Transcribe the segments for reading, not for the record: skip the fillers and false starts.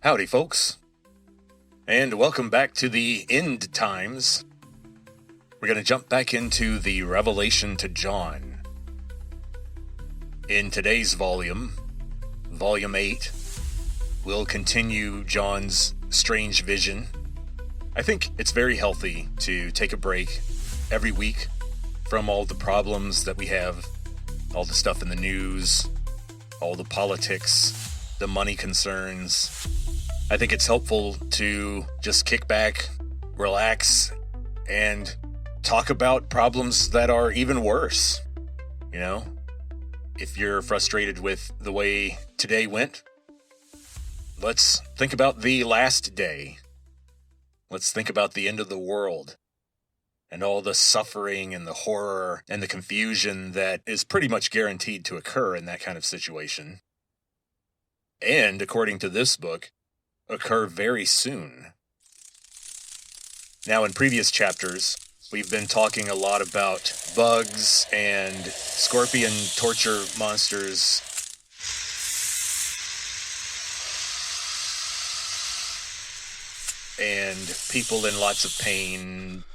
Howdy, folks, and welcome back to the End Times. We're going to jump back into the Revelation to John. In today's volume, Volume 8, we'll continue John's strange vision. I think it's very healthy to take a break every week from all the problems that we have, all the stuff in the news, all the politics, the money concerns. I think it's helpful to just kick back, relax, and talk about problems that are even worse. You know, if you're frustrated with the way today went, let's think about the last day. Let's think about the end of the world and all the suffering and the horror and the confusion that is pretty much guaranteed to occur in that kind of situation. And according to this book, occur very soon. Now, in previous chapters, we've been talking a lot about bugs and scorpion torture monsters and people in lots of pain.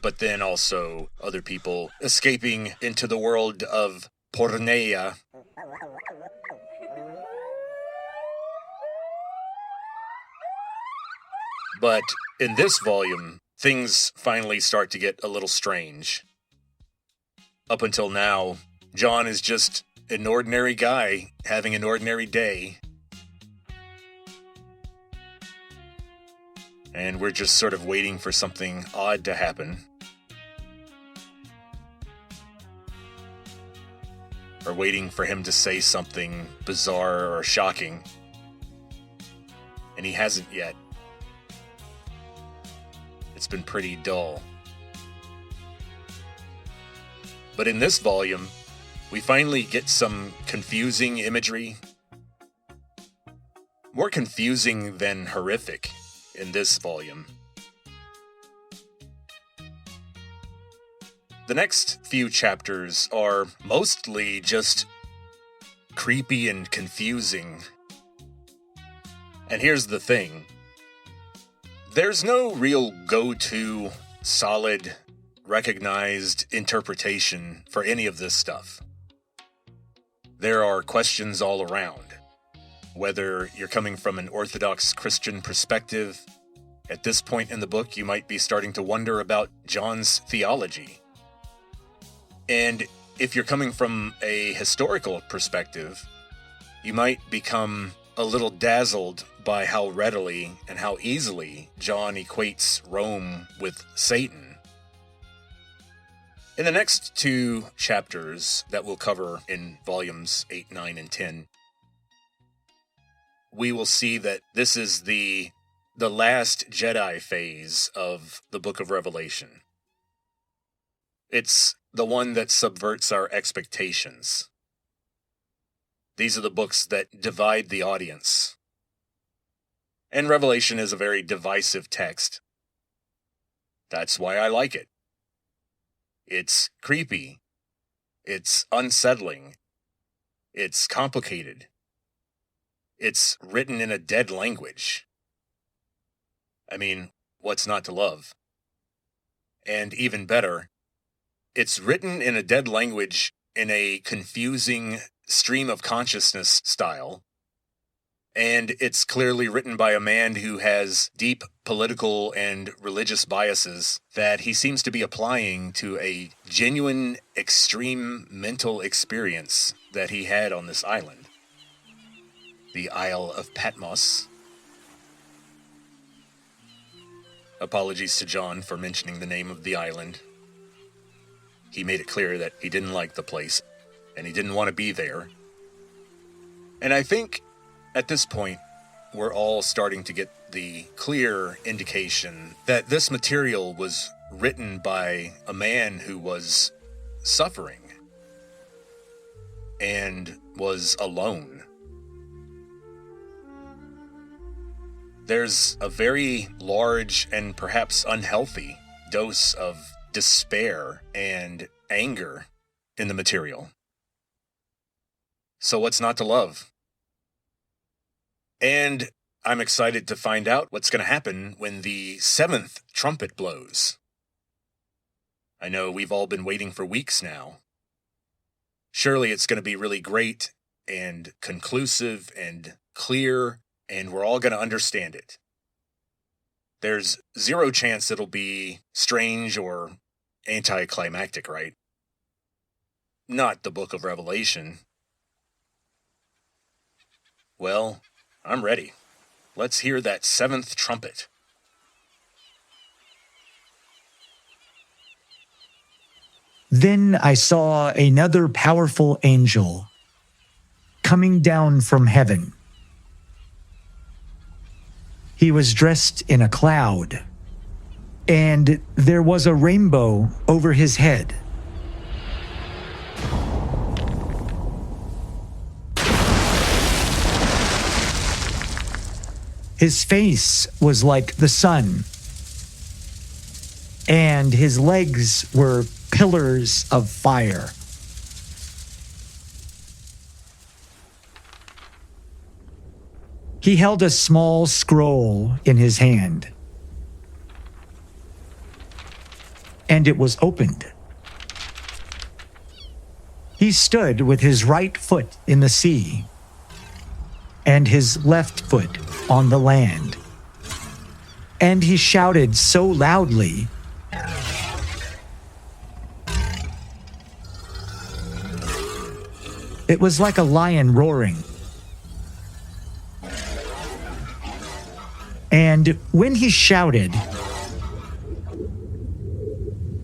But then also other people escaping into the world of Porneia. But in this volume, things finally start to get a little strange. Up until now, John is just an ordinary guy having an ordinary day. And we're just sort of waiting for something odd to happen. Or waiting for him to say something bizarre or shocking. And he hasn't yet. It's been pretty dull. But in this volume, we finally get some confusing imagery. More confusing than horrific in this volume. The next few chapters are mostly just creepy and confusing. And here's the thing. There's no real go-to, solid, recognized interpretation for any of this stuff. There are questions all around. Whether you're coming from an Orthodox Christian perspective, at this point in the book you might be starting to wonder about John's theology. And if you're coming from a historical perspective, you might become a little dazzled by how readily and how easily John equates Rome with Satan. In the next two chapters that we'll cover in volumes 8, 9, and 10, we will see that this is the last Jedi phase of the book of Revelation. It's the one that subverts our expectations. These are the books that divide the audience. And Revelation is a very divisive text. That's why I like it. It's creepy. It's unsettling. It's complicated. It's written in a dead language. I mean, what's not to love? And even better, it's written in a dead language in a confusing stream of consciousness style. And it's clearly written by a man who has deep political and religious biases that he seems to be applying to a genuine, extreme mental experience that he had on this island. The Isle of Patmos. Apologies to John for mentioning the name of the island. He made it clear that he didn't like the place, and he didn't want to be there. And I think at this point, we're all starting to get the clear indication that this material was written by a man who was suffering and was alone. There's a very large and perhaps unhealthy dose of despair and anger in the material. So what's not to love? And I'm excited to find out what's going to happen when the 7th trumpet blows. I know we've all been waiting for weeks now. Surely it's going to be really great and conclusive and clear, and we're all going to understand it. There's zero chance it'll be strange or anticlimactic, right? Not the Book of Revelation. Well, I'm ready. Let's hear that 7th trumpet. Then I saw another powerful angel coming down from heaven. He was dressed in a cloud, and there was a rainbow over his head. His face was like the sun, and his legs were pillars of fire. He held a small scroll in his hand, and it was opened. He stood with his right foot in the sea, and his left foot on the land. And he shouted so loudly, it was like a lion roaring. And when he shouted,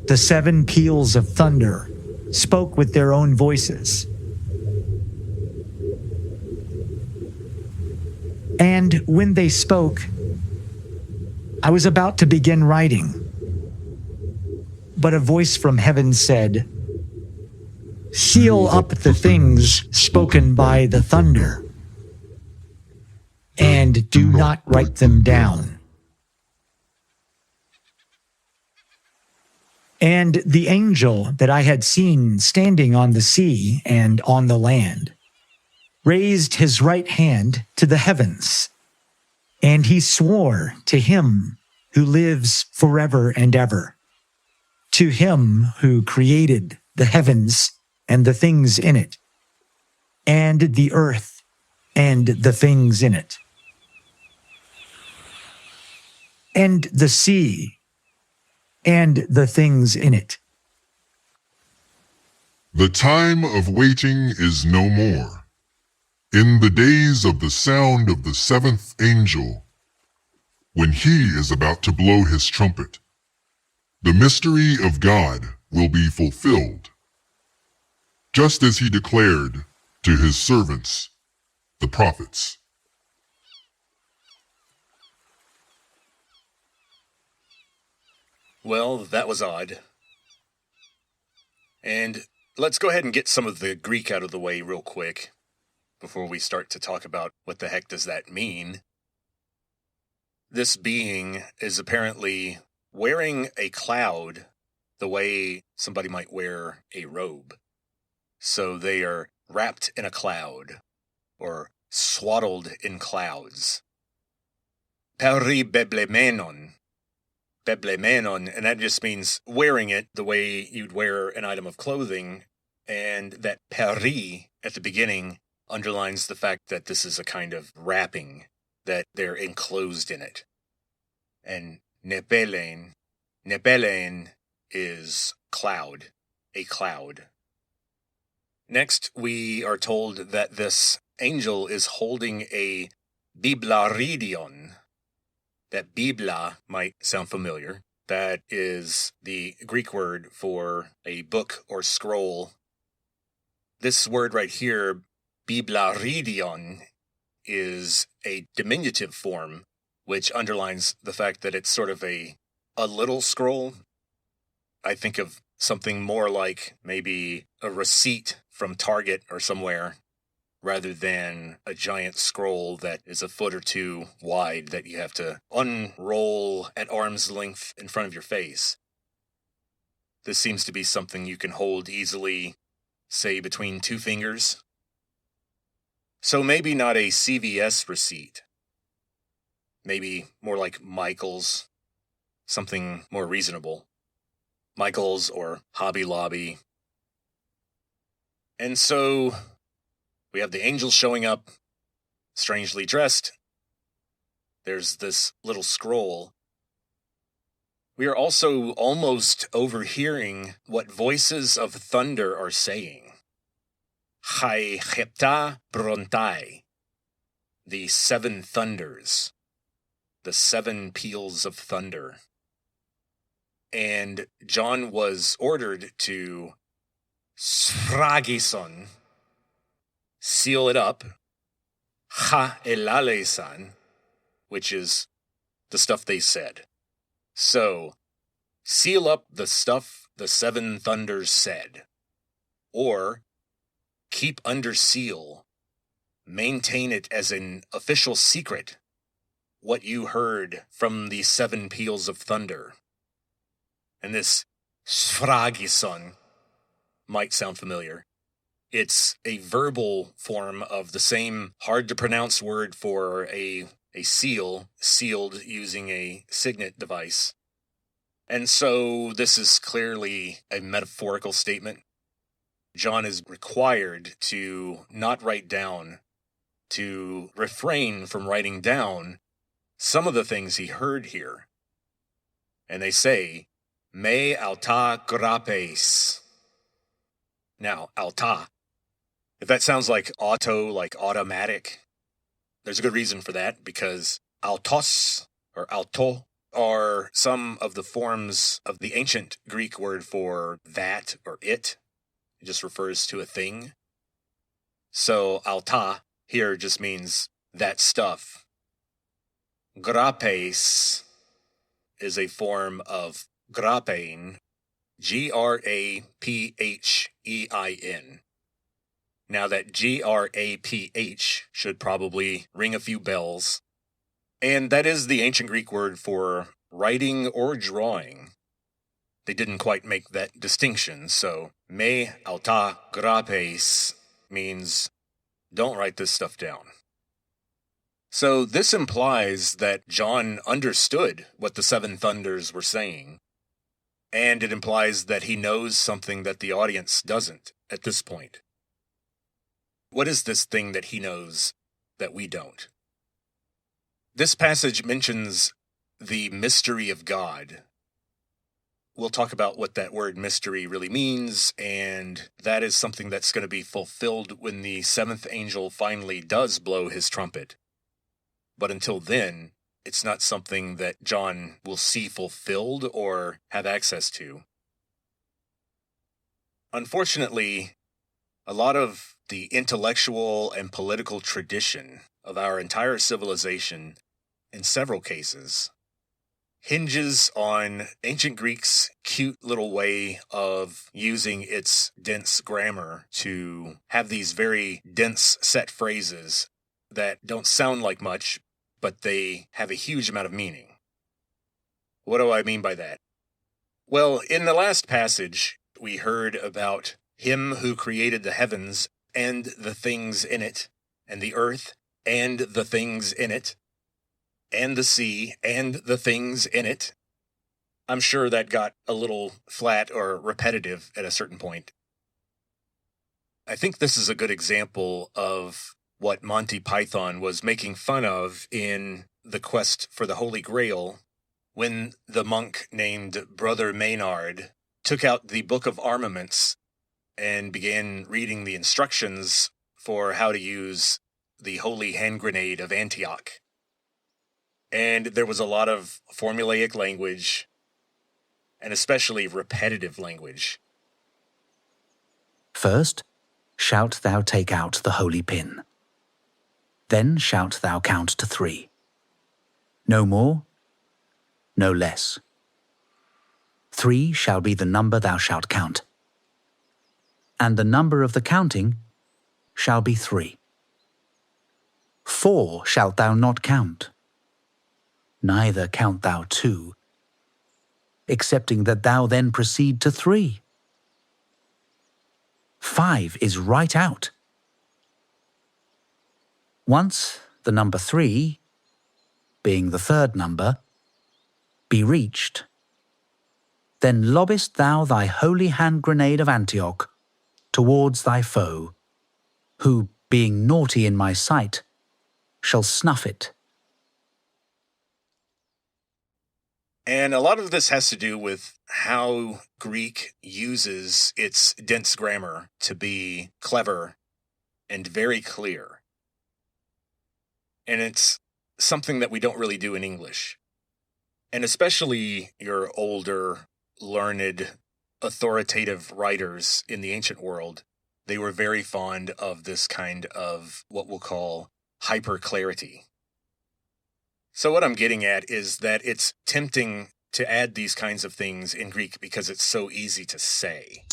the 7 peals of thunder spoke with their own voices. And when they spoke, I was about to begin writing. But a voice from heaven said, "Seal up the things spoken by the thunder, and do not write them down." And the angel that I had seen standing on the sea and on the land raised his right hand to the heavens, and he swore to him who lives forever and ever, to him who created the heavens and the things in it, and the earth and the things in it, and the sea and the things in it. The time of waiting is no more. In the days of the sound of the 7th angel, when he is about to blow his trumpet, the mystery of God will be fulfilled, just as he declared to his servants, the prophets. Well, that was odd. And let's go ahead and get some of the Greek out of the way real quick before we start to talk about what the heck does that mean. This being is apparently wearing a cloud the way somebody might wear a robe. So they are wrapped in a cloud, or swaddled in clouds. Peribeblemenon. Beblemenon, and that just means wearing it the way you'd wear an item of clothing, and that peri at the beginning underlines the fact that this is a kind of wrapping, that they're enclosed in it. And nepelein is cloud, a cloud. Next, we are told that this angel is holding a biblaridion. That bibla might sound familiar. That is the Greek word for a book or scroll. This word right here, biblaridion, is a diminutive form, which underlines the fact that it's sort of a little scroll. I think of something more like maybe a receipt from Target or somewhere, rather than a giant scroll that is a foot or two wide that you have to unroll at arm's length in front of your face. This seems to be something you can hold easily, say between 2 fingers. So maybe not a CVS receipt. Maybe more like Michael's, something more reasonable. Michael's or Hobby Lobby. And so we have the angel showing up, strangely dressed. There's this little scroll. We are also almost overhearing what voices of thunder are saying. Chai Hepta Brontai, the seven thunders, the seven peals of thunder. And John was ordered to sfragison, seal it up, ha elalesan, which is the stuff they said. So, seal up the stuff the seven thunders said, or keep under seal, maintain it as an official secret, what you heard from the seven peals of thunder. And this sfragison might sound familiar. It's a verbal form of the same hard-to-pronounce word for a seal, sealed using a signet device. And so this is clearly a metaphorical statement. John is required to not write down, to refrain from writing down some of the things he heard here. And they say, Me alta grapes. Now, alta. If that sounds like auto, like automatic, there's a good reason for that, because altos or alto are some of the forms of the ancient Greek word for that or it. It just refers to a thing. So alta here just means that stuff. Grapes is a form of grapein, Graphein. Now that Graph should probably ring a few bells. And that is the ancient Greek word for writing or drawing. They didn't quite make that distinction, so me alta grapes means don't write this stuff down. So this implies that John understood what the seven thunders were saying, and it implies that he knows something that the audience doesn't at this point. What is this thing that he knows that we don't? This passage mentions the mystery of God. We'll talk about what that word mystery really means, and that is something that's going to be fulfilled when the seventh angel finally does blow his trumpet. But until then, it's not something that John will see fulfilled or have access to. Unfortunately, a lot of the intellectual and political tradition of our entire civilization, in several cases, hinges on ancient Greek's cute little way of using its dense grammar to have these very dense set phrases that don't sound like much, but they have a huge amount of meaning. What do I mean by that? Well, in the last passage, we heard about him who created the heavens and the things in it, and the earth and the things in it, and the sea and the things in it. I'm sure that got a little flat or repetitive at a certain point. I think this is a good example of what Monty Python was making fun of in The Quest for the Holy Grail, when the monk named Brother Maynard took out the Book of Armaments and began reading the instructions for how to use the holy hand grenade of Antioch. And there was a lot of formulaic language, and especially repetitive language. First, shalt thou take out the holy pin. Then shalt thou count to 3. No more, no less. 3 shall be the number thou shalt count. And the number of the counting shall be 3. 4 shalt thou not count, neither count thou 2, excepting that thou then proceed to 3. 5 is right out. Once the number 3, being the third number, be reached, then lobbest thou thy holy hand grenade of Antioch towards thy foe, who, being naughty in my sight, shall snuff it. And a lot of this has to do with how Greek uses its dense grammar to be clever and very clear. And it's something that we don't really do in English. And especially your older, learned, authoritative writers in the ancient world, they were very fond of this kind of what we'll call hyperclarity. So what I'm getting at is that it's tempting to add these kinds of things in Greek because it's so easy to say.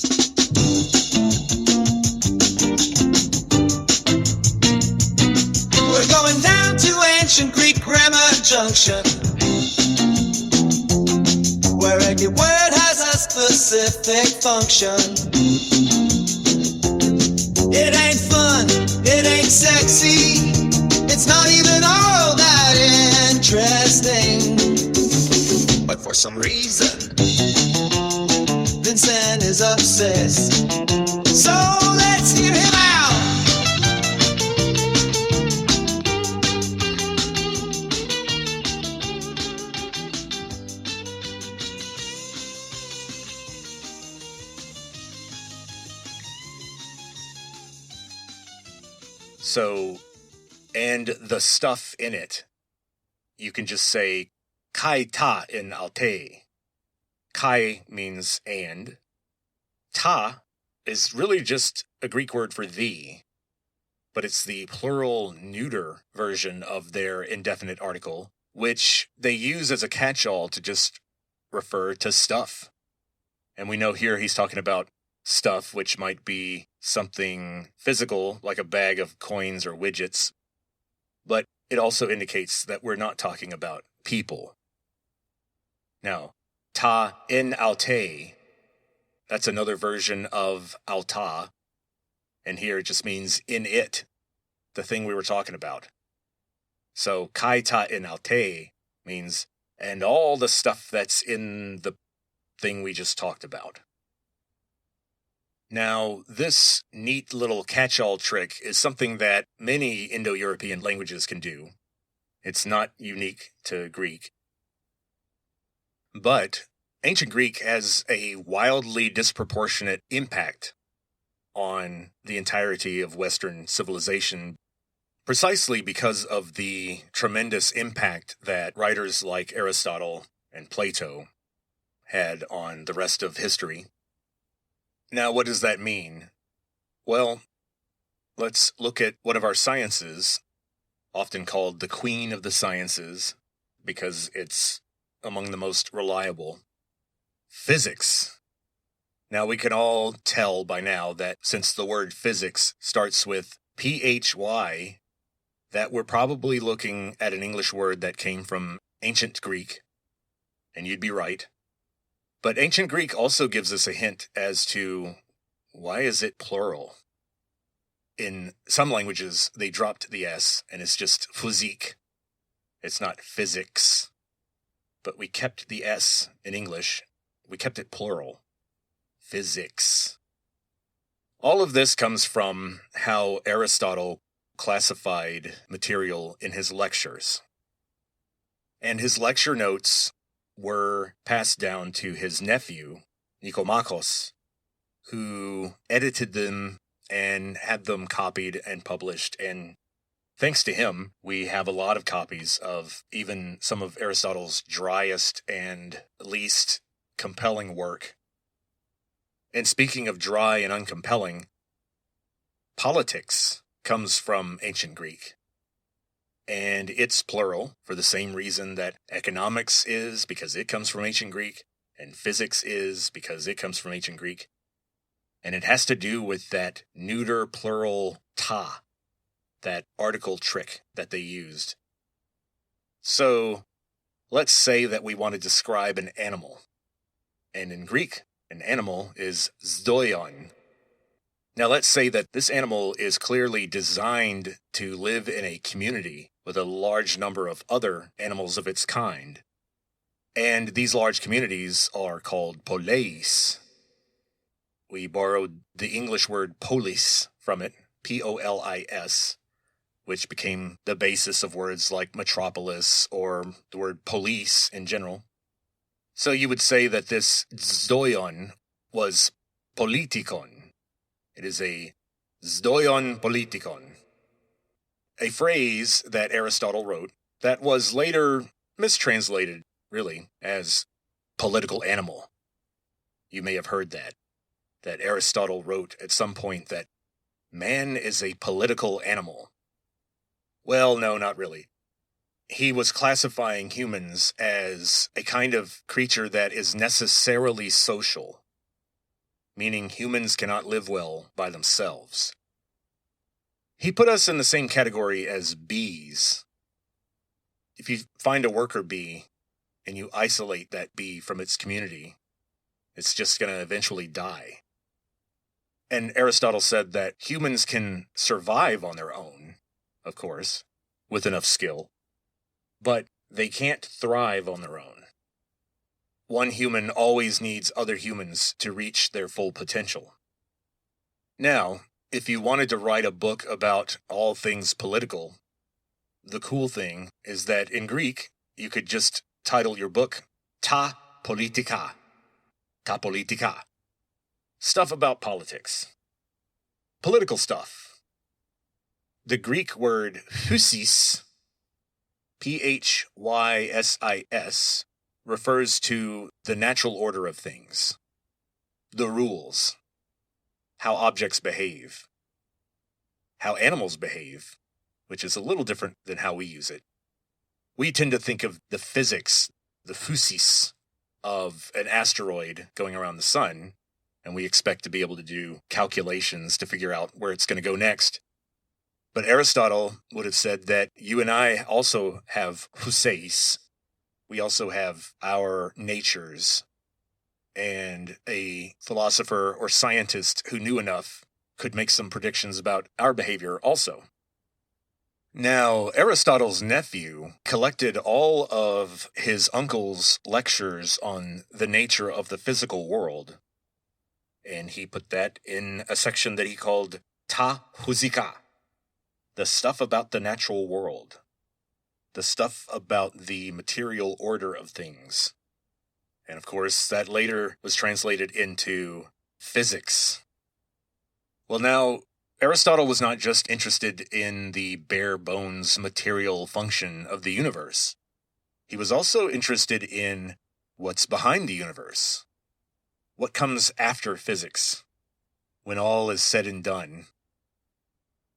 We're going down to ancient Greek grammar junction, where every word has a specific function. It ain't fun, it ain't sexy, it's not even all that interesting. But for some reason, Vincent is obsessed. So let's hear him out. So, and the stuff in it, you can just say kai ta in alte. Kai means and. Ta is really just a Greek word for thee, but it's the plural neuter version of their indefinite article, which they use as a catch-all to just refer to stuff. And we know here he's talking about stuff, which might be something physical, like a bag of coins or widgets, but it also indicates that we're not talking about people. Now, ta in alte, that's another version of alta, and here it just means in it, the thing we were talking about. So kai ta in alte means, and all the stuff that's in the thing we just talked about. Now, this neat little catch-all trick is something that many Indo-European languages can do. It's not unique to Greek. But ancient Greek has a wildly disproportionate impact on the entirety of Western civilization, precisely because of the tremendous impact that writers like Aristotle and Plato had on the rest of history. Now, what does that mean? Well, let's look at one of our sciences, often called the queen of the sciences, because it's among the most reliable. Physics. Now, we can all tell by now that since the word physics starts with PHY, that we're probably looking at an English word that came from ancient Greek, and you'd be right. But ancient Greek also gives us a hint as to why is it plural. In some languages, they dropped the S, and it's just physique. It's not physics. But we kept the S in English. We kept it plural. Physics. All of this comes from how Aristotle classified material in his lectures. And his lecture notes were passed down to his nephew, Nicomachos, who edited them and had them copied and published. And thanks to him, we have a lot of copies of even some of Aristotle's driest and least compelling work. And speaking of dry and uncompelling, politics comes from ancient Greek. And it's plural for the same reason that economics is, because it comes from ancient Greek, and physics is because it comes from ancient Greek. And it has to do with that neuter plural ta, that article trick that they used. So let's say that we want to describe an animal. And in Greek, an animal is zdoion. Now, let's say that this animal is clearly designed to live in a community with a large number of other animals of its kind. And these large communities are called poleis. We borrowed the English word polis from it, P-O-L-I-S, which became the basis of words like metropolis or the word police in general. So you would say that this zdoion was politikon. It is a zdoion politikon, a phrase that Aristotle wrote that was later mistranslated, really, as political animal. You may have heard that Aristotle wrote at some point that man is a political animal. Well, no, not really. He was classifying humans as a kind of creature that is necessarily social, meaning humans cannot live well by themselves. He put us in the same category as bees. If you find a worker bee and you isolate that bee from its community, it's just going to eventually die. And Aristotle said that humans can survive on their own, of course, with enough skill, but they can't thrive on their own. One human always needs other humans to reach their full potential. Now, if you wanted to write a book about all things political, the cool thing is that in Greek, you could just title your book Ta Politika. Ta Politika. Stuff about politics. Political stuff. The Greek word physis, P-H-Y-S-I-S, refers to the natural order of things, the rules, how objects behave, how animals behave, which is a little different than how we use it. We tend to think of the physics, the physis, of an asteroid going around the sun, and we expect to be able to do calculations to figure out where it's going to go next. But Aristotle would have said that you and I also have physeis. We also have our natures, and a philosopher or scientist who knew enough could make some predictions about our behavior also. Now, Aristotle's nephew collected all of his uncle's lectures on the nature of the physical world, and he put that in a section that he called Ta Physika, the stuff about the natural world. The stuff about the material order of things. And of course, that later was translated into physics. Well, now, Aristotle was not just interested in the bare bones material function of the universe. He was also interested in what's behind the universe. What comes after physics, when all is said and done.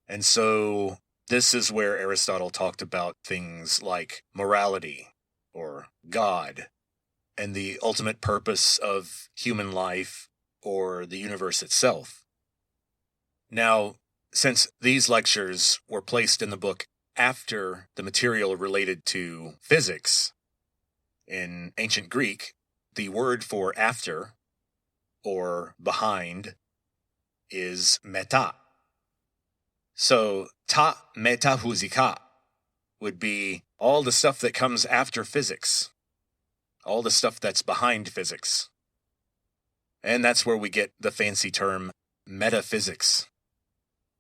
And so this is where Aristotle talked about things like morality, or God, and the ultimate purpose of human life, or the universe itself. Now, since these lectures were placed in the book after the material related to physics, in ancient Greek, the word for after, or behind, is meta. So, ta metaphysika would be all the stuff that comes after physics, all the stuff that's behind physics. And that's where we get the fancy term metaphysics.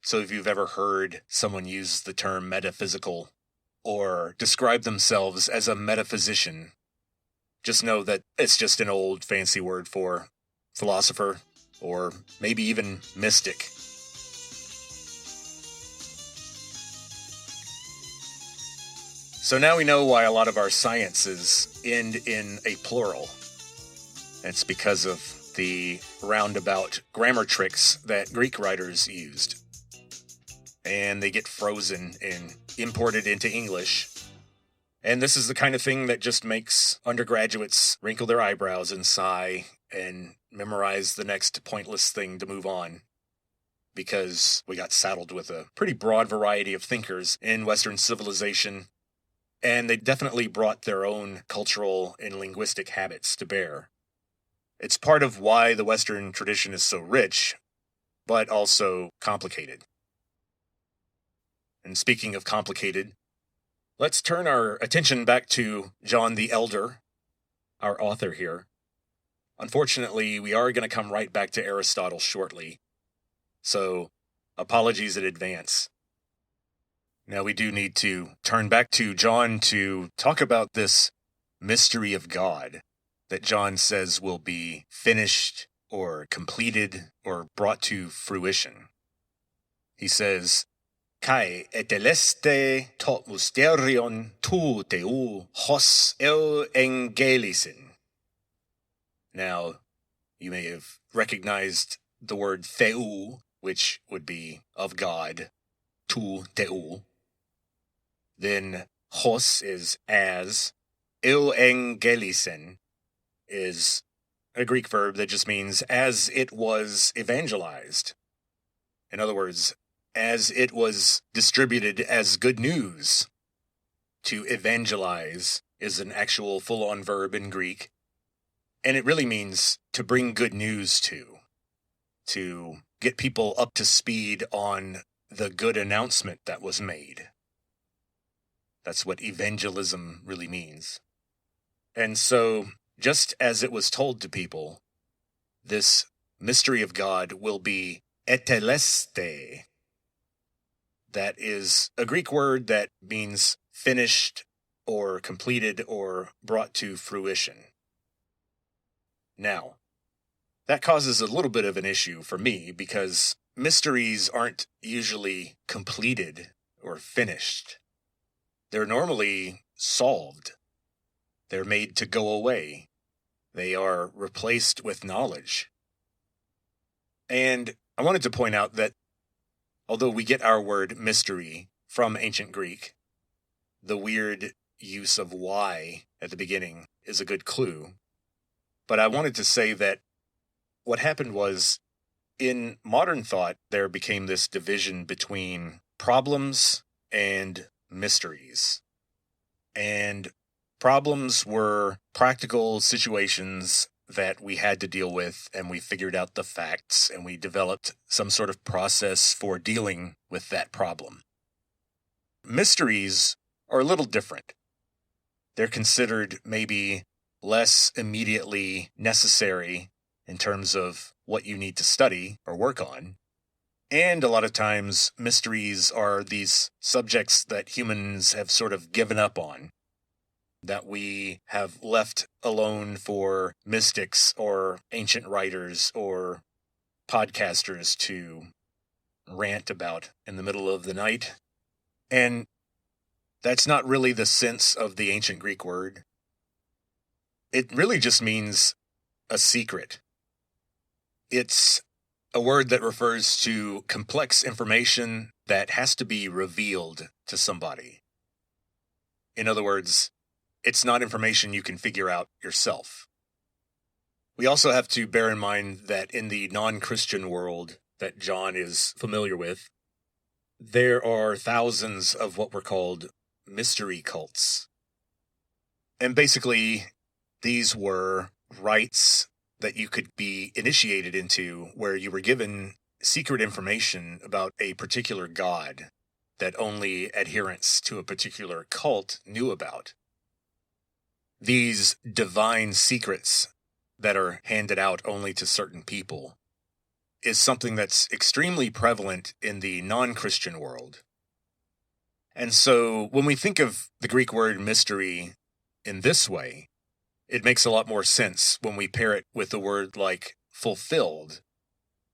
So if you've ever heard someone use the term metaphysical or describe themselves as a metaphysician, just know that it's just an old fancy word for philosopher or maybe even mystic. So now we know why a lot of our sciences end in a plural. It's because of the roundabout grammar tricks that Greek writers used. And they get frozen and imported into English. And this is the kind of thing that just makes undergraduates wrinkle their eyebrows and sigh and memorize the next pointless thing to move on. Because we got saddled with a pretty broad variety of thinkers in Western civilization. And they definitely brought their own cultural and linguistic habits to bear. It's part of why the Western tradition is so rich, but also complicated. And speaking of complicated, let's turn our attention back to John the Elder, our author here. Unfortunately, we are going to come right back to Aristotle shortly, so apologies in advance. Now, we do need to turn back to John to talk about this mystery of God that John says will be finished or completed or brought to fruition. He says, Kai eteleste tot mysterion tu teu hos euangelisen. Now, you may have recognized the word theu, which would be of God, tu teu. Then hos is as, euangelisen is a Greek verb that just means as it was evangelized. In other words, as it was distributed as good news. To evangelize is an actual full-on verb in Greek, and it really means to bring good news to get people up to speed on the good announcement that was made. That's what evangelism really means. And so, just as it was told to people, this mystery of God will be eteleste. That is a Greek word that means finished or completed or brought to fruition. Now, that causes a little bit of an issue for me because mysteries aren't usually completed or finished. They're normally solved. They're made to go away. They are replaced with knowledge. And I wanted to point out that although we get our word mystery from ancient Greek, the weird use of Y at the beginning is a good clue. But I wanted to say that what happened was, in modern thought, there became this division between problems and mysteries. And problems were practical situations that we had to deal with, and we figured out the facts, and we developed some sort of process for dealing with that problem. Mysteries are a little different. They're considered maybe less immediately necessary in terms of what you need to study or work on. And a lot of times, mysteries are these subjects that humans have sort of given up on, that we have left alone for mystics or ancient writers or podcasters to rant about in the middle of the night. And that's not really the sense of the ancient Greek word. It really just means a secret. It's a word that refers to complex information that has to be revealed to somebody. In other words, it's not information you can figure out yourself. We also have to bear in mind that in the non-Christian world that John is familiar with, there are thousands of what were called mystery cults. And basically, these were rites that you could be initiated into where you were given secret information about a particular god that only adherents to a particular cult knew about. These divine secrets that are handed out only to certain people is something that's extremely prevalent in the non-Christian world. And so when we think of the Greek word mystery in this way, it makes a lot more sense when we pair it with a word like fulfilled,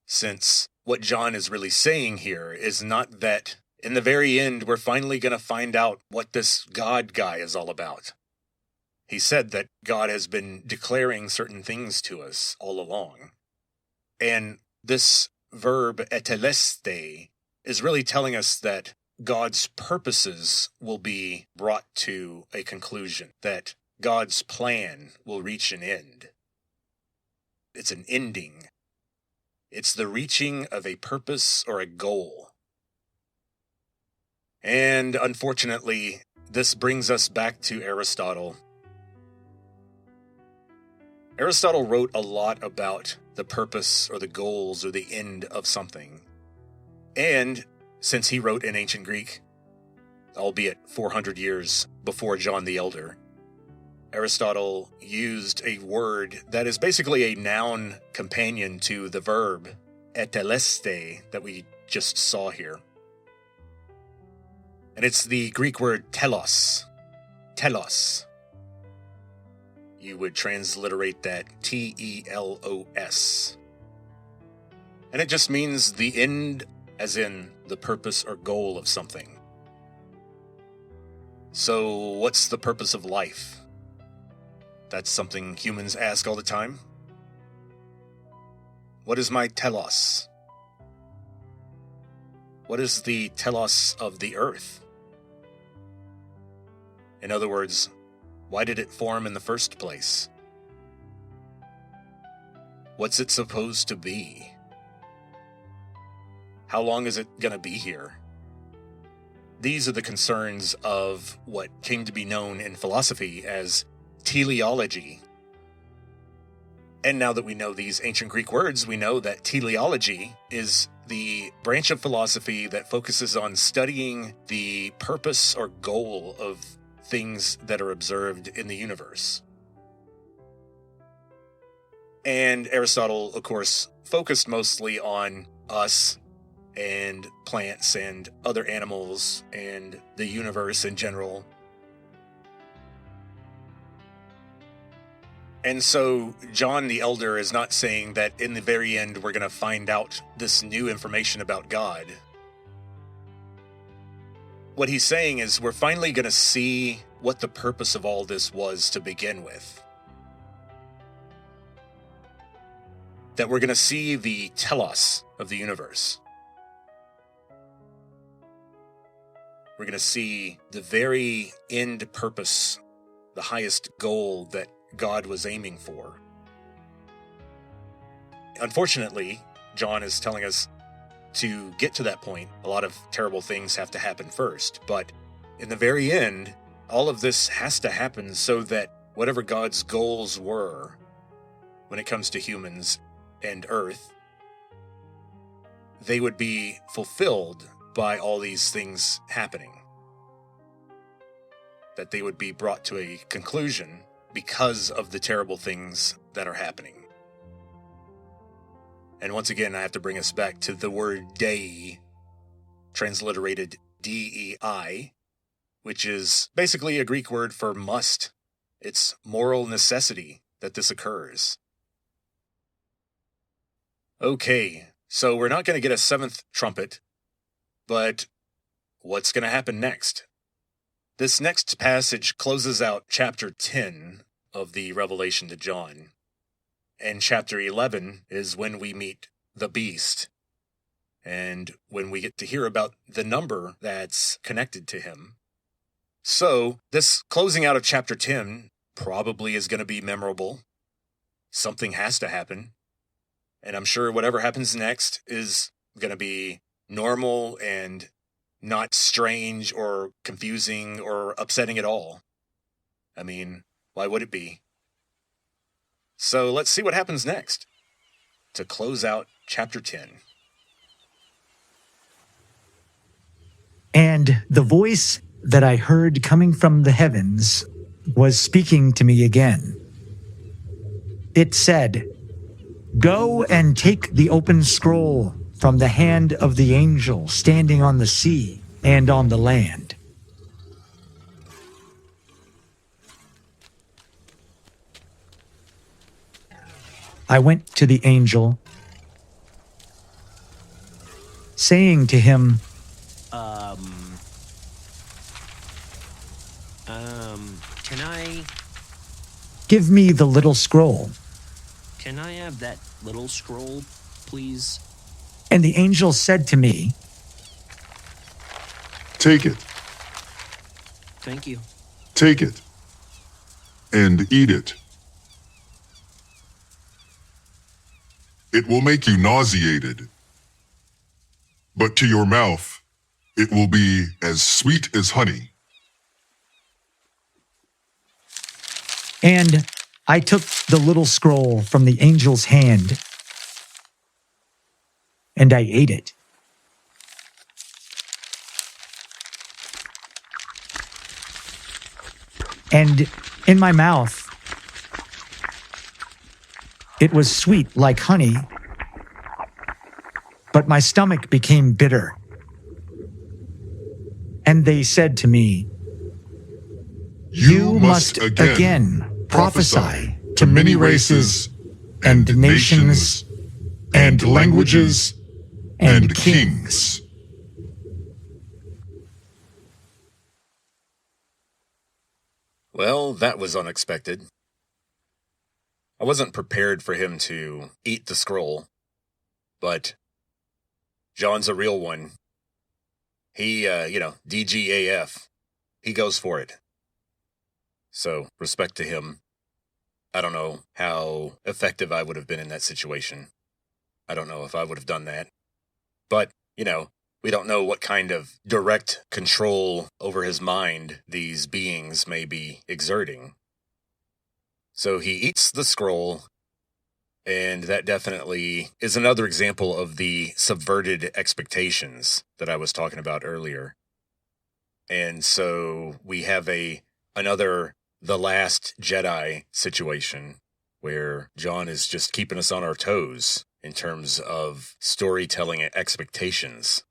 since what John is really saying here is not that in the very end we're finally going to find out what this God guy is all about. He said that God has been declaring certain things to us all along. And this verb eteleste is really telling us that God's purposes will be brought to a conclusion, that God's plan will reach an end. It's an ending. It's the reaching of a purpose or a goal. And unfortunately, this brings us back to Aristotle. Aristotle wrote a lot about the purpose or the goals or the end of something. And since he wrote in ancient Greek, albeit 400 years before John the Elder, Aristotle used a word that is basically a noun companion to the verb eteleste that we just saw here. And it's the Greek word telos. Telos. You would transliterate that T-E-L-O-S. And it just means the end, as in the purpose or goal of something. So, what's the purpose of life? That's something humans ask all the time. What is my telos? What is the telos of the earth? In other words, why did it form in the first place? What's it supposed to be? How long is it going to be here? These are the concerns of what came to be known in philosophy as teleology. And now that we know these ancient Greek words, we know that teleology is the branch of philosophy that focuses on studying the purpose or goal of things that are observed in the universe. And Aristotle, of course, focused mostly on us and plants and other animals and the universe in general. And so John the Elder is not saying that in the very end we're going to find out this new information about God. What he's saying is we're finally going to see what the purpose of all this was to begin with. That we're going to see the telos of the universe. We're going to see the very end purpose, the highest goal that God was aiming for. Unfortunately, John is telling us to get to that point, a lot of terrible things have to happen first. But in the very end, all of this has to happen so that whatever God's goals were when it comes to humans and Earth, they would be fulfilled by all these things happening. That they would be brought to a conclusion because of the terrible things that are happening. And once again, I have to bring us back to the word dei, transliterated D-E-I, which is basically a Greek word for must. It's moral necessity that this occurs. Okay, so we're not going to get a seventh trumpet, but what's going to happen next? This next passage closes out chapter 10 of the Revelation to John. And chapter 11 is when we meet the beast, and when we get to hear about the number that's connected to him. So, this closing out of chapter 10 probably is going to be memorable. Something has to happen. And I'm sure whatever happens next is going to be normal and not strange or confusing or upsetting at all. I mean, why would it be? So let's see what happens next to close out chapter 10. And the voice that I heard coming from the heavens was speaking to me again. It said, "Go and take the open scroll from the hand of the angel standing on the sea and on the land." I went to the angel, saying to him, Can I "Give me the little scroll." have that little scroll, please? And the angel said to me, Take it, Thank you. take it, and eat it. It will make you nauseated, but to your mouth, it will be as sweet as honey. And I took the little scroll from the angel's hand and I ate it. And in my mouth, it was sweet like honey, but my stomach became bitter. And they said to me, "You must again prophesy to many races and nations and languages and kings." Well, that was unexpected. I wasn't prepared for him to eat the scroll, but John's a real one. He, DGAF, he goes for it. So, respect to him. I don't know how effective I would have been in that situation. I don't know if I would have done that. But, we don't know what kind of direct control over his mind these beings may be exerting. So he eats the scroll, and that definitely is another example of the subverted expectations that I was talking about earlier. And so we have another The Last Jedi situation where John is just keeping us on our toes in terms of storytelling expectations.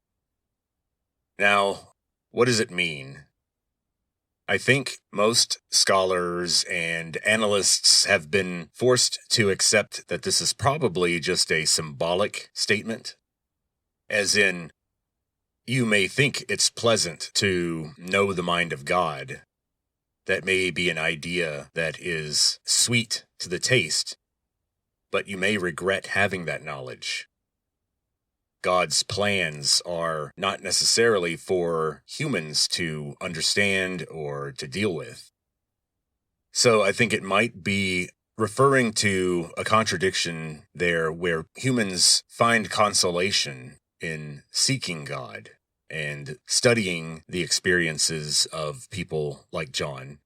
Now, what does it mean? I think most scholars and analysts have been forced to accept that this is probably just a symbolic statement, as in, you may think it's pleasant to know the mind of God. That may be an idea that is sweet to the taste, but you may regret having that knowledge. God's plans are not necessarily for humans to understand or to deal with. So I think it might be referring to a contradiction there where humans find consolation in seeking God and studying the experiences of people like John.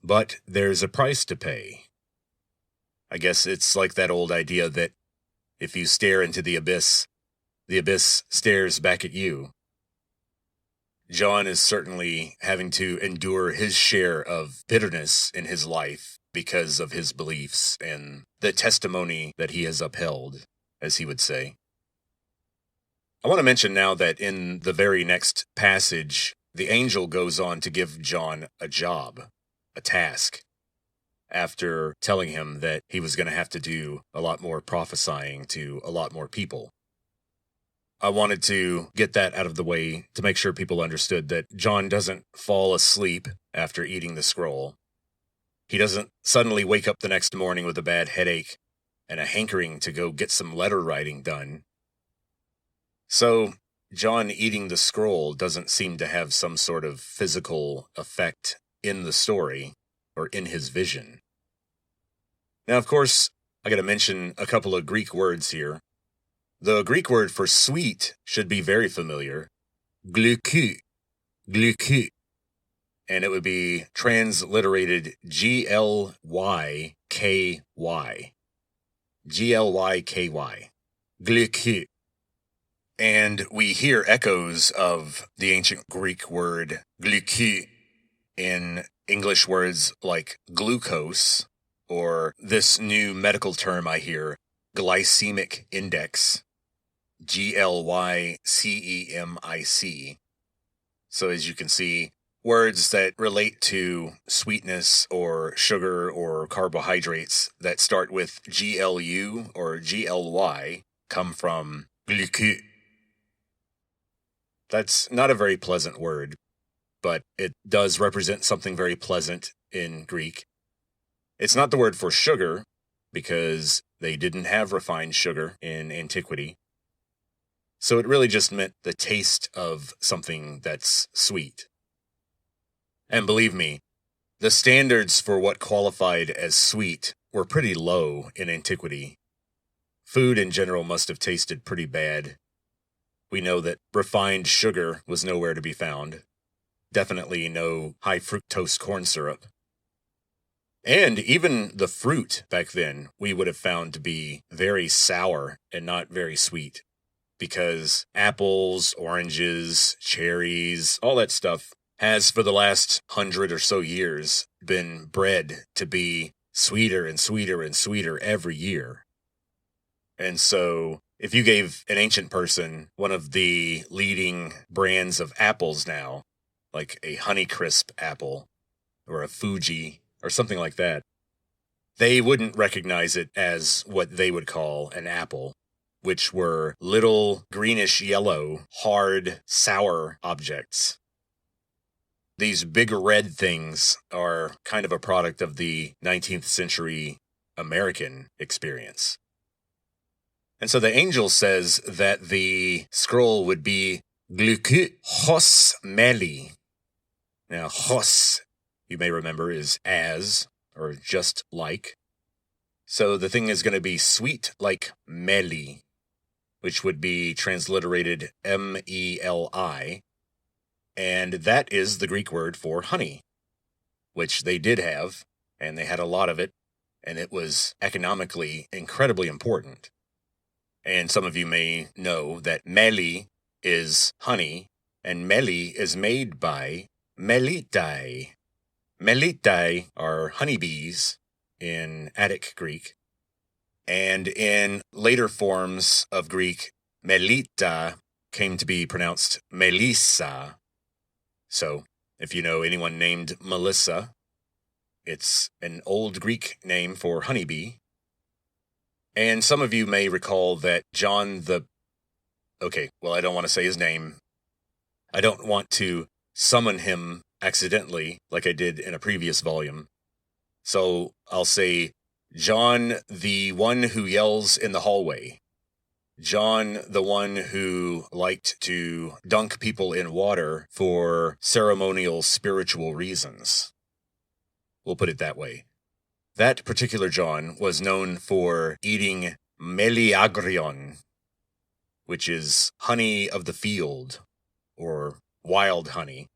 But there's a price to pay. I guess it's like that old idea that if you stare into the abyss stares back at you. John is certainly having to endure his share of bitterness in his life because of his beliefs and the testimony that he has upheld, as he would say. I want to mention now that in the very next passage, the angel goes on to give John a job, a task, after telling him that he was going to have to do a lot more prophesying to a lot more people. I wanted to get that out of the way to make sure people understood that John doesn't fall asleep after eating the scroll. He doesn't suddenly wake up the next morning with a bad headache and a hankering to go get some letter writing done. So, John eating the scroll doesn't seem to have some sort of physical effect in the story or in his vision. Now, of course, I got to mention a couple of Greek words here. The Greek word for sweet should be very familiar. Glykou. Glykou. And it would be transliterated Glyky. Glyky. Glykou. And we hear echoes of the ancient Greek word glykou in English words like glucose, or this new medical term I hear, glycemic index, GLYCEMIC. So as you can see, words that relate to sweetness or sugar or carbohydrates that start with GLU or GLY come from glykou. That's not a very pleasant word, but it does represent something very pleasant in Greek. It's not the word for sugar, because they didn't have refined sugar in antiquity. So it really just meant the taste of something that's sweet. And believe me, the standards for what qualified as sweet were pretty low in antiquity. Food in general must have tasted pretty bad. We know that refined sugar was nowhere to be found. Definitely no high fructose corn syrup. And even the fruit back then, we would have found to be very sour and not very sweet. Because apples, oranges, cherries, all that stuff has for the last 100 or so years been bred to be sweeter and sweeter and sweeter every year. And so if you gave an ancient person one of the leading brands of apples now, like a Honeycrisp apple or a Fuji or something like that, they wouldn't recognize it as what they would call an apple, which were little greenish yellow, hard, sour objects. These big red things are kind of a product of the 19th century American experience. And so the angel says that the scroll would be Gluku Hos Meli. Now, Hos, you may remember, is as, or just like. So the thing is going to be sweet like Meli, which would be transliterated M-E-L-I. And that is the Greek word for honey, which they did have, and they had a lot of it, and it was economically incredibly important. And some of you may know that meli is honey, and meli is made by melitai. Melitai are honeybees in Attic Greek, and in later forms of Greek, melita came to be pronounced melissa. So, if you know anyone named Melissa, it's an old Greek name for honeybee. And some of you may recall that John I don't want to say his name. I don't want to summon him accidentally like I did in a previous volume. So I'll say John, the one who yells in the hallway. John, the one who liked to dunk people in water for ceremonial spiritual reasons. We'll put it that way. That particular John was known for eating meliagrion, which is honey of the field, or wild honey.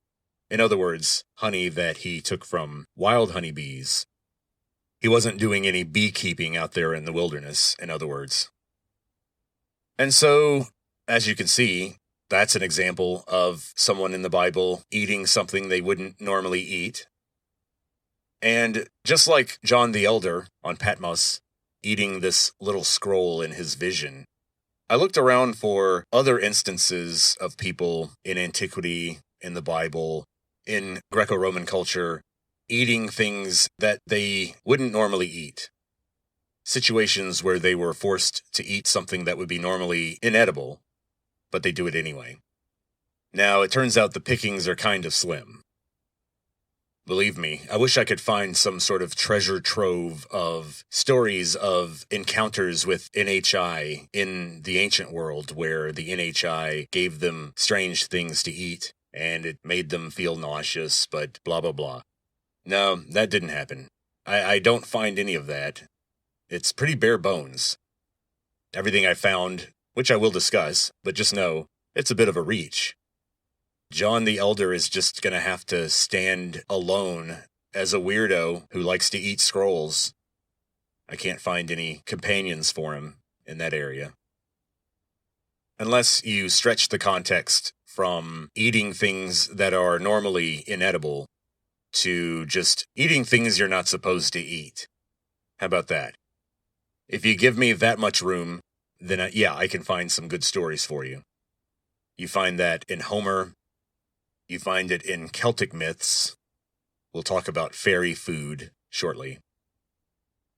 In other words, honey that he took from wild honeybees. He wasn't doing any beekeeping out there in the wilderness, in other words. And so, as you can see, that's an example of someone in the Bible eating something they wouldn't normally eat. And just like John the Elder on Patmos, eating this little scroll in his vision, I looked around for other instances of people in antiquity, in the Bible, in Greco-Roman culture, eating things that they wouldn't normally eat. Situations where they were forced to eat something that would be normally inedible, but they do it anyway. Now, it turns out the pickings are kind of slim. Believe me, I wish I could find some sort of treasure trove of stories of encounters with NHI in the ancient world where the NHI gave them strange things to eat and it made them feel nauseous, but blah, blah, blah. No, that didn't happen. I don't find any of that. It's pretty bare bones. Everything I found, which I will discuss, but just know, it's a bit of a reach. John the Elder is just going to have to stand alone as a weirdo who likes to eat scrolls. I can't find any companions for him in that area. Unless you stretch the context from eating things that are normally inedible to just eating things you're not supposed to eat. How about that? If you give me that much room, then I can find some good stories for you. You find that in Homer. You find it in Celtic myths. We'll talk about fairy food shortly.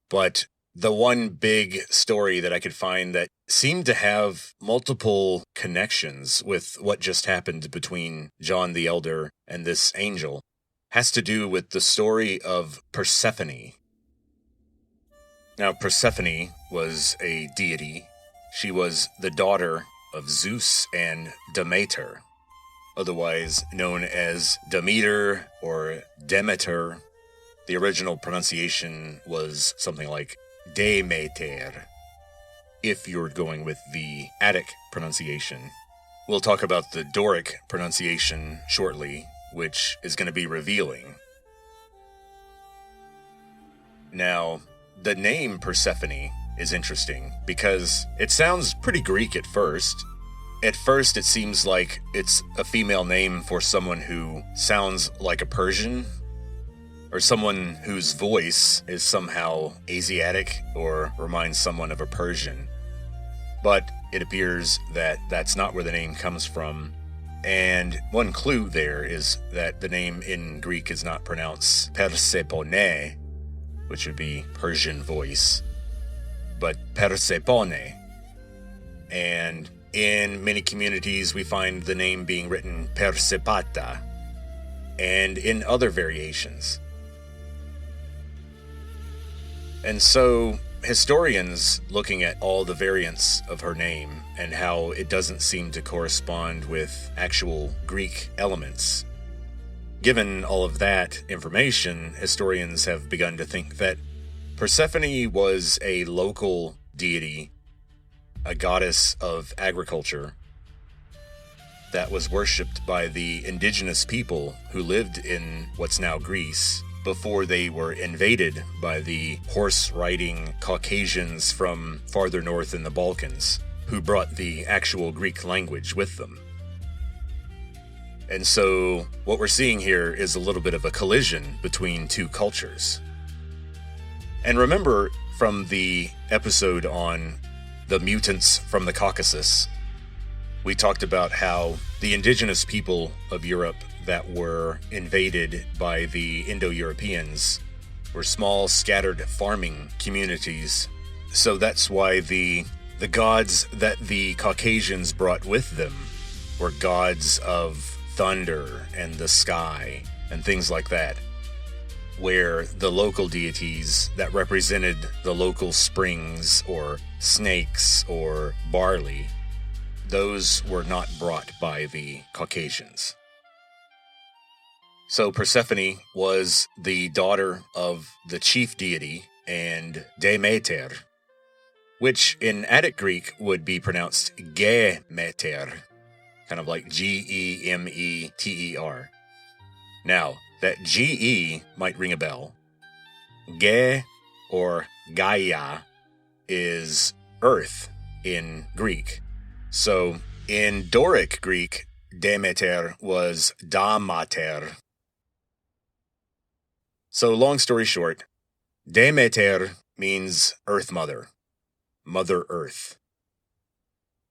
But the one big story that I could find that seemed to have multiple connections with what just happened between John the Elder and this angel has to do with the story of Persephone. Now, Persephone was a deity. She was the daughter of Zeus and Demeter, otherwise known as Demeter or Demeter. The original pronunciation was something like Demeter, if you're going with the Attic pronunciation. We'll talk about the Doric pronunciation shortly, which is going to be revealing. Now, the name Persephone is interesting because it sounds pretty Greek at first. At first, it seems like it's a female name for someone who sounds like a Persian, or someone whose voice is somehow Asiatic or reminds someone of a Persian. But it appears that that's not where the name comes from. And one clue there is that the name in Greek is not pronounced Persephone, which would be Persian voice, but Persephone. And in many communities, we find the name being written Persepata, and in other variations. And so, historians, looking at all the variants of her name and how it doesn't seem to correspond with actual Greek elements, given all of that information, historians have begun to think that Persephone was a local deity, a goddess of agriculture, that was worshipped by the indigenous people who lived in what's now Greece before they were invaded by the horse-riding Caucasians from farther north in the Balkans, who brought the actual Greek language with them. And so what we're seeing here is a little bit of a collision between two cultures. And remember from the episode on the mutants from the Caucasus, we talked about how the indigenous people of Europe that were invaded by the Indo-Europeans were small, scattered farming communities. So that's why the gods that the Caucasians brought with them were gods of thunder and the sky and things like that, where the local deities that represented the local springs or snakes or barley, those were not brought by the Caucasians. So Persephone was the daughter of the chief deity and Demeter, which in Attic Greek would be pronounced Gemeter, kind of like Gemeter. Now, that GE might ring a bell. Ge, or Gaia, is earth in Greek. So, in Doric Greek, Demeter was Damater. So, long story short, Demeter means Earth Mother, Mother Earth.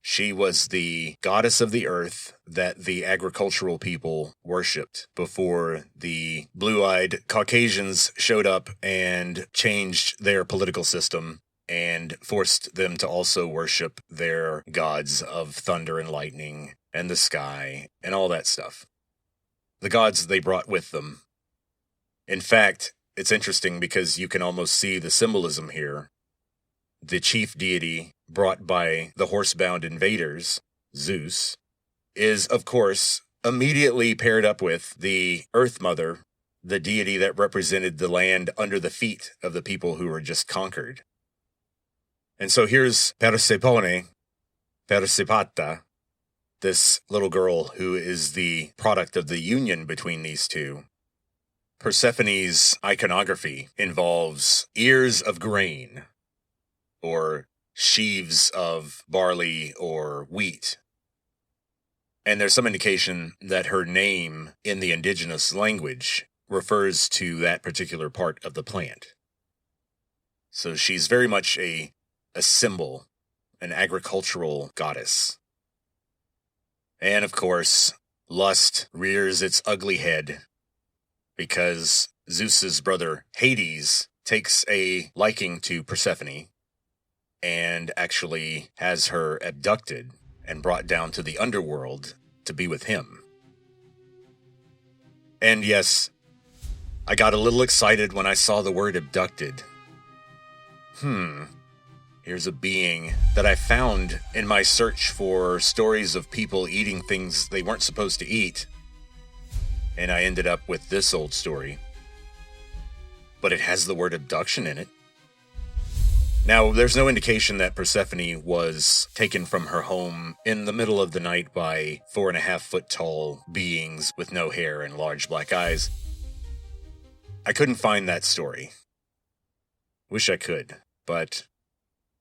She was the goddess of the earth that the agricultural people worshipped before the blue-eyed Caucasians showed up and changed their political system and forced them to also worship their gods of thunder and lightning and the sky and all that stuff. The gods they brought with them. In fact, it's interesting because you can almost see the symbolism here. The chief deity brought by the horse-bound invaders, Zeus, is, of course, immediately paired up with the Earth Mother, the deity that represented the land under the feet of the people who were just conquered. And so here's Persephone, Persepata, this little girl who is the product of the union between these two. Persephone's iconography involves ears of grain, or sheaves of barley or wheat. And there's some indication that her name in the indigenous language refers to that particular part of the plant. So she's very much a symbol, an agricultural goddess. And of course, lust rears its ugly head because Zeus's brother Hades takes a liking to Persephone and actually has her abducted and brought down to the underworld to be with him. And yes, I got a little excited when I saw the word abducted. Here's a being that I found in my search for stories of people eating things they weren't supposed to eat. And I ended up with this old story. But it has the word abduction in it. Now, there's no indication that Persephone was taken from her home in the middle of the night by 4.5-foot tall beings with no hair and large black eyes. I couldn't find that story. Wish I could, but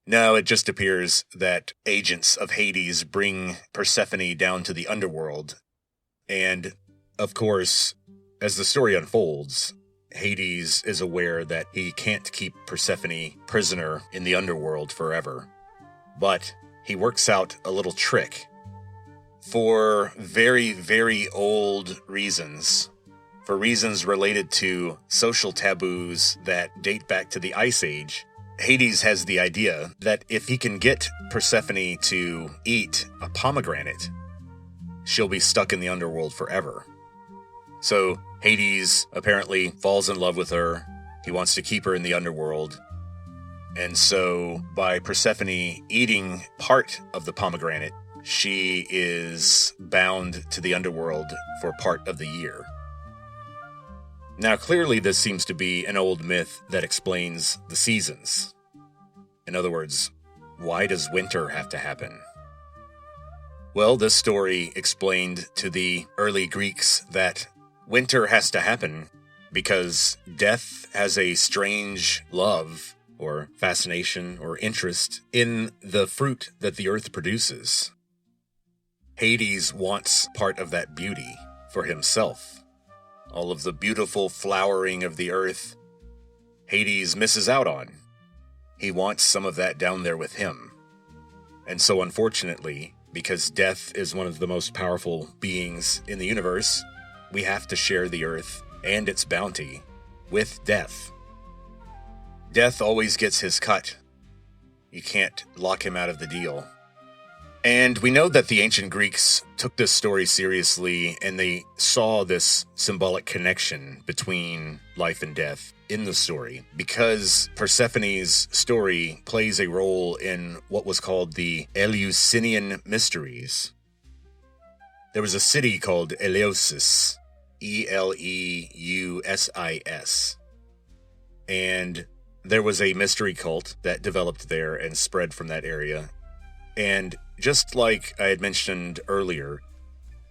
no, it just appears that agents of Hades bring Persephone down to the underworld. And, of course, as the story unfolds, Hades is aware that he can't keep Persephone prisoner in the underworld forever. But he works out a little trick. For very, very old reasons, for reasons related to social taboos that date back to the Ice Age, Hades has the idea that if he can get Persephone to eat a pomegranate, she'll be stuck in the underworld forever. So Hades apparently falls in love with her. He wants to keep her in the underworld. And so by Persephone eating part of the pomegranate, she is bound to the underworld for part of the year. Now, clearly this seems to be an old myth that explains the seasons. In other words, why does winter have to happen? Well, this story explained to the early Greeks that winter has to happen because death has a strange love or fascination or interest in the fruit that the earth produces. Hades wants part of that beauty for himself. All of the beautiful flowering of the earth, Hades misses out on. He wants some of that down there with him. And so unfortunately, because death is one of the most powerful beings in the universe, we have to share the earth and its bounty with death. Death always gets his cut. You can't lock him out of the deal. And we know that the ancient Greeks took this story seriously, and they saw this symbolic connection between life and death in the story, because Persephone's story plays a role in what was called the Eleusinian Mysteries. There was a city called Eleusis, Eleusis, and there was a mystery cult that developed there and spread from that area. And just like I had mentioned earlier,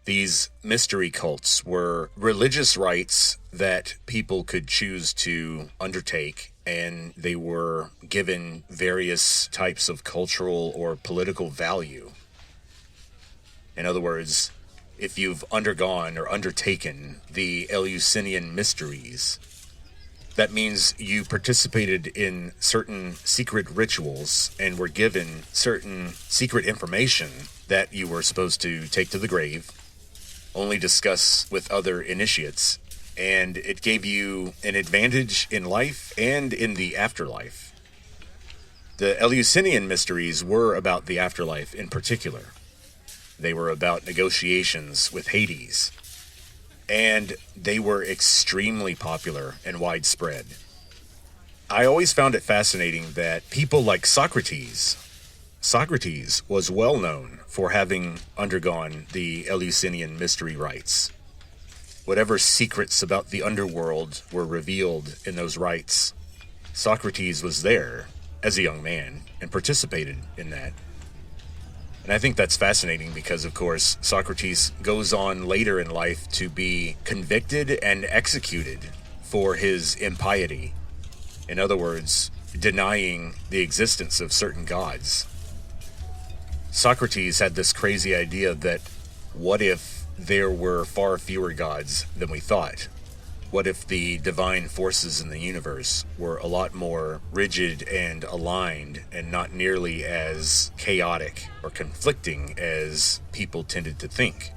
these mystery cults were religious rites that people could choose to undertake, and they were given various types of cultural or political value. In other words, if you've undergone or undertaken the Eleusinian Mysteries, that means you participated in certain secret rituals and were given certain secret information that you were supposed to take to the grave, only discuss with other initiates, and it gave you an advantage in life and in the afterlife. The Eleusinian Mysteries were about the afterlife in particular. They were about negotiations with Hades. And they were extremely popular and widespread. I always found it fascinating that people like Socrates was well known for having undergone the Eleusinian mystery rites. Whatever secrets about the underworld were revealed in those rites, Socrates was there as a young man and participated in that. And I think that's fascinating because, of course, Socrates goes on later in life to be convicted and executed for his impiety. In other words, denying the existence of certain gods. Socrates had this crazy idea that what if there were far fewer gods than we thought? What if the divine forces in the universe were a lot more rigid and aligned and not nearly as chaotic or conflicting as people tended to think?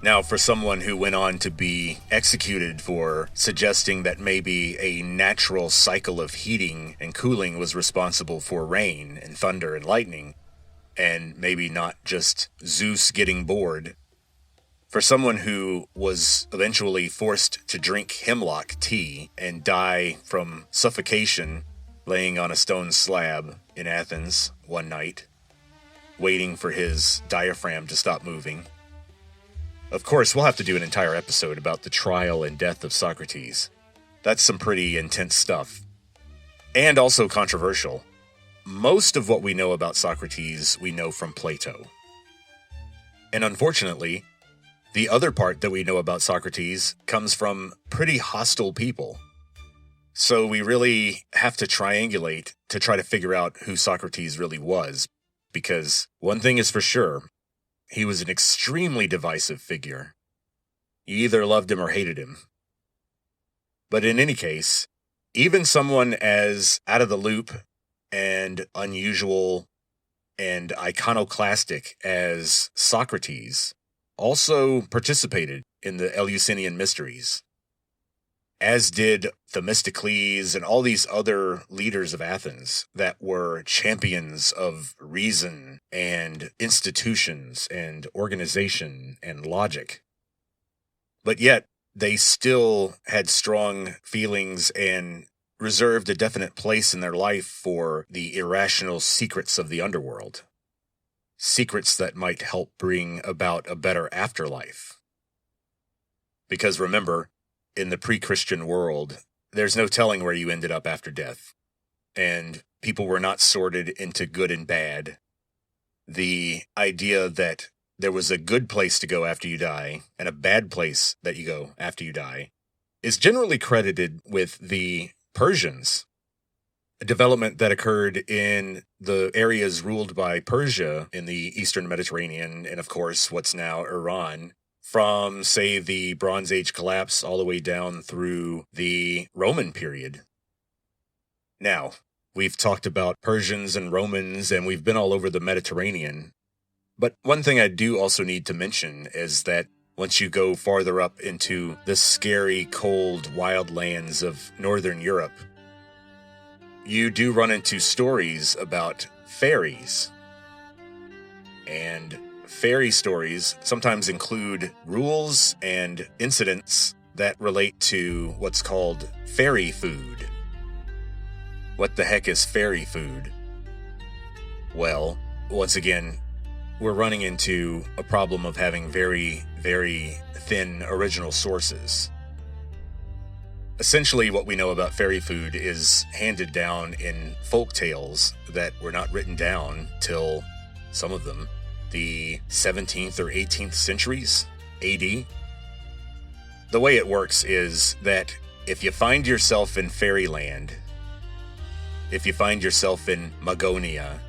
Now, for someone who went on to be executed for suggesting that maybe a natural cycle of heating and cooling was responsible for rain and thunder and lightning, and maybe not just Zeus getting bored, for someone who was eventually forced to drink hemlock tea and die from suffocation laying on a stone slab in Athens one night, waiting for his diaphragm to stop moving. Of course, we'll have to do an entire episode about the trial and death of Socrates. That's some pretty intense stuff. And also controversial. Most of what we know about Socrates, we know from Plato. And unfortunately, the other part that we know about Socrates comes from pretty hostile people. So we really have to triangulate to try to figure out who Socrates really was, because one thing is for sure, he was an extremely divisive figure. You either loved him or hated him. But in any case, even someone as out of the loop and unusual and iconoclastic as Socrates also participated in the Eleusinian mysteries, as did Themistocles and all these other leaders of Athens that were champions of reason and institutions and organization and logic. But yet, they still had strong feelings and reserved a definite place in their life for the irrational secrets of the underworld. Secrets that might help bring about a better afterlife. Because remember, in the pre-Christian world, there's no telling where you ended up after death. And people were not sorted into good and bad. The idea that there was a good place to go after you die and a bad place that you go after you die is generally credited with the Persians, a development that occurred in the areas ruled by Persia in the Eastern Mediterranean and, of course, what's now Iran, from, say, the Bronze Age collapse all the way down through the Roman period. Now, we've talked about Persians and Romans, and we've been all over the Mediterranean. But one thing I do also need to mention is that once you go farther up into the scary, cold, wild lands of Northern Europe, you do run into stories about fairies. And fairy stories sometimes include rules and incidents that relate to what's called fairy food. What the heck is fairy food? Well, once again, we're running into a problem of having very, very thin original sources. Essentially, what we know about fairy food is handed down in folk tales that were not written down till, some of them, the 17th or 18th centuries AD. The way it works is that if you find yourself in fairyland, if you find yourself in Magonia,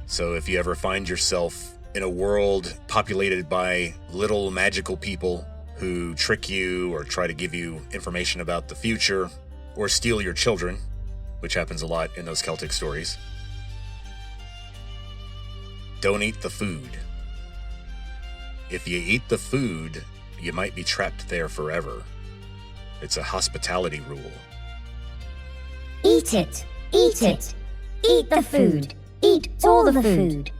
so if you ever find yourself in a world populated by little magical people who trick you or try to give you information about the future or steal your children, which happens a lot in those Celtic stories, don't eat the food. If you eat the food, you might be trapped there forever. It's a hospitality rule. Eat it! Eat it! Eat the food! Eat all the food!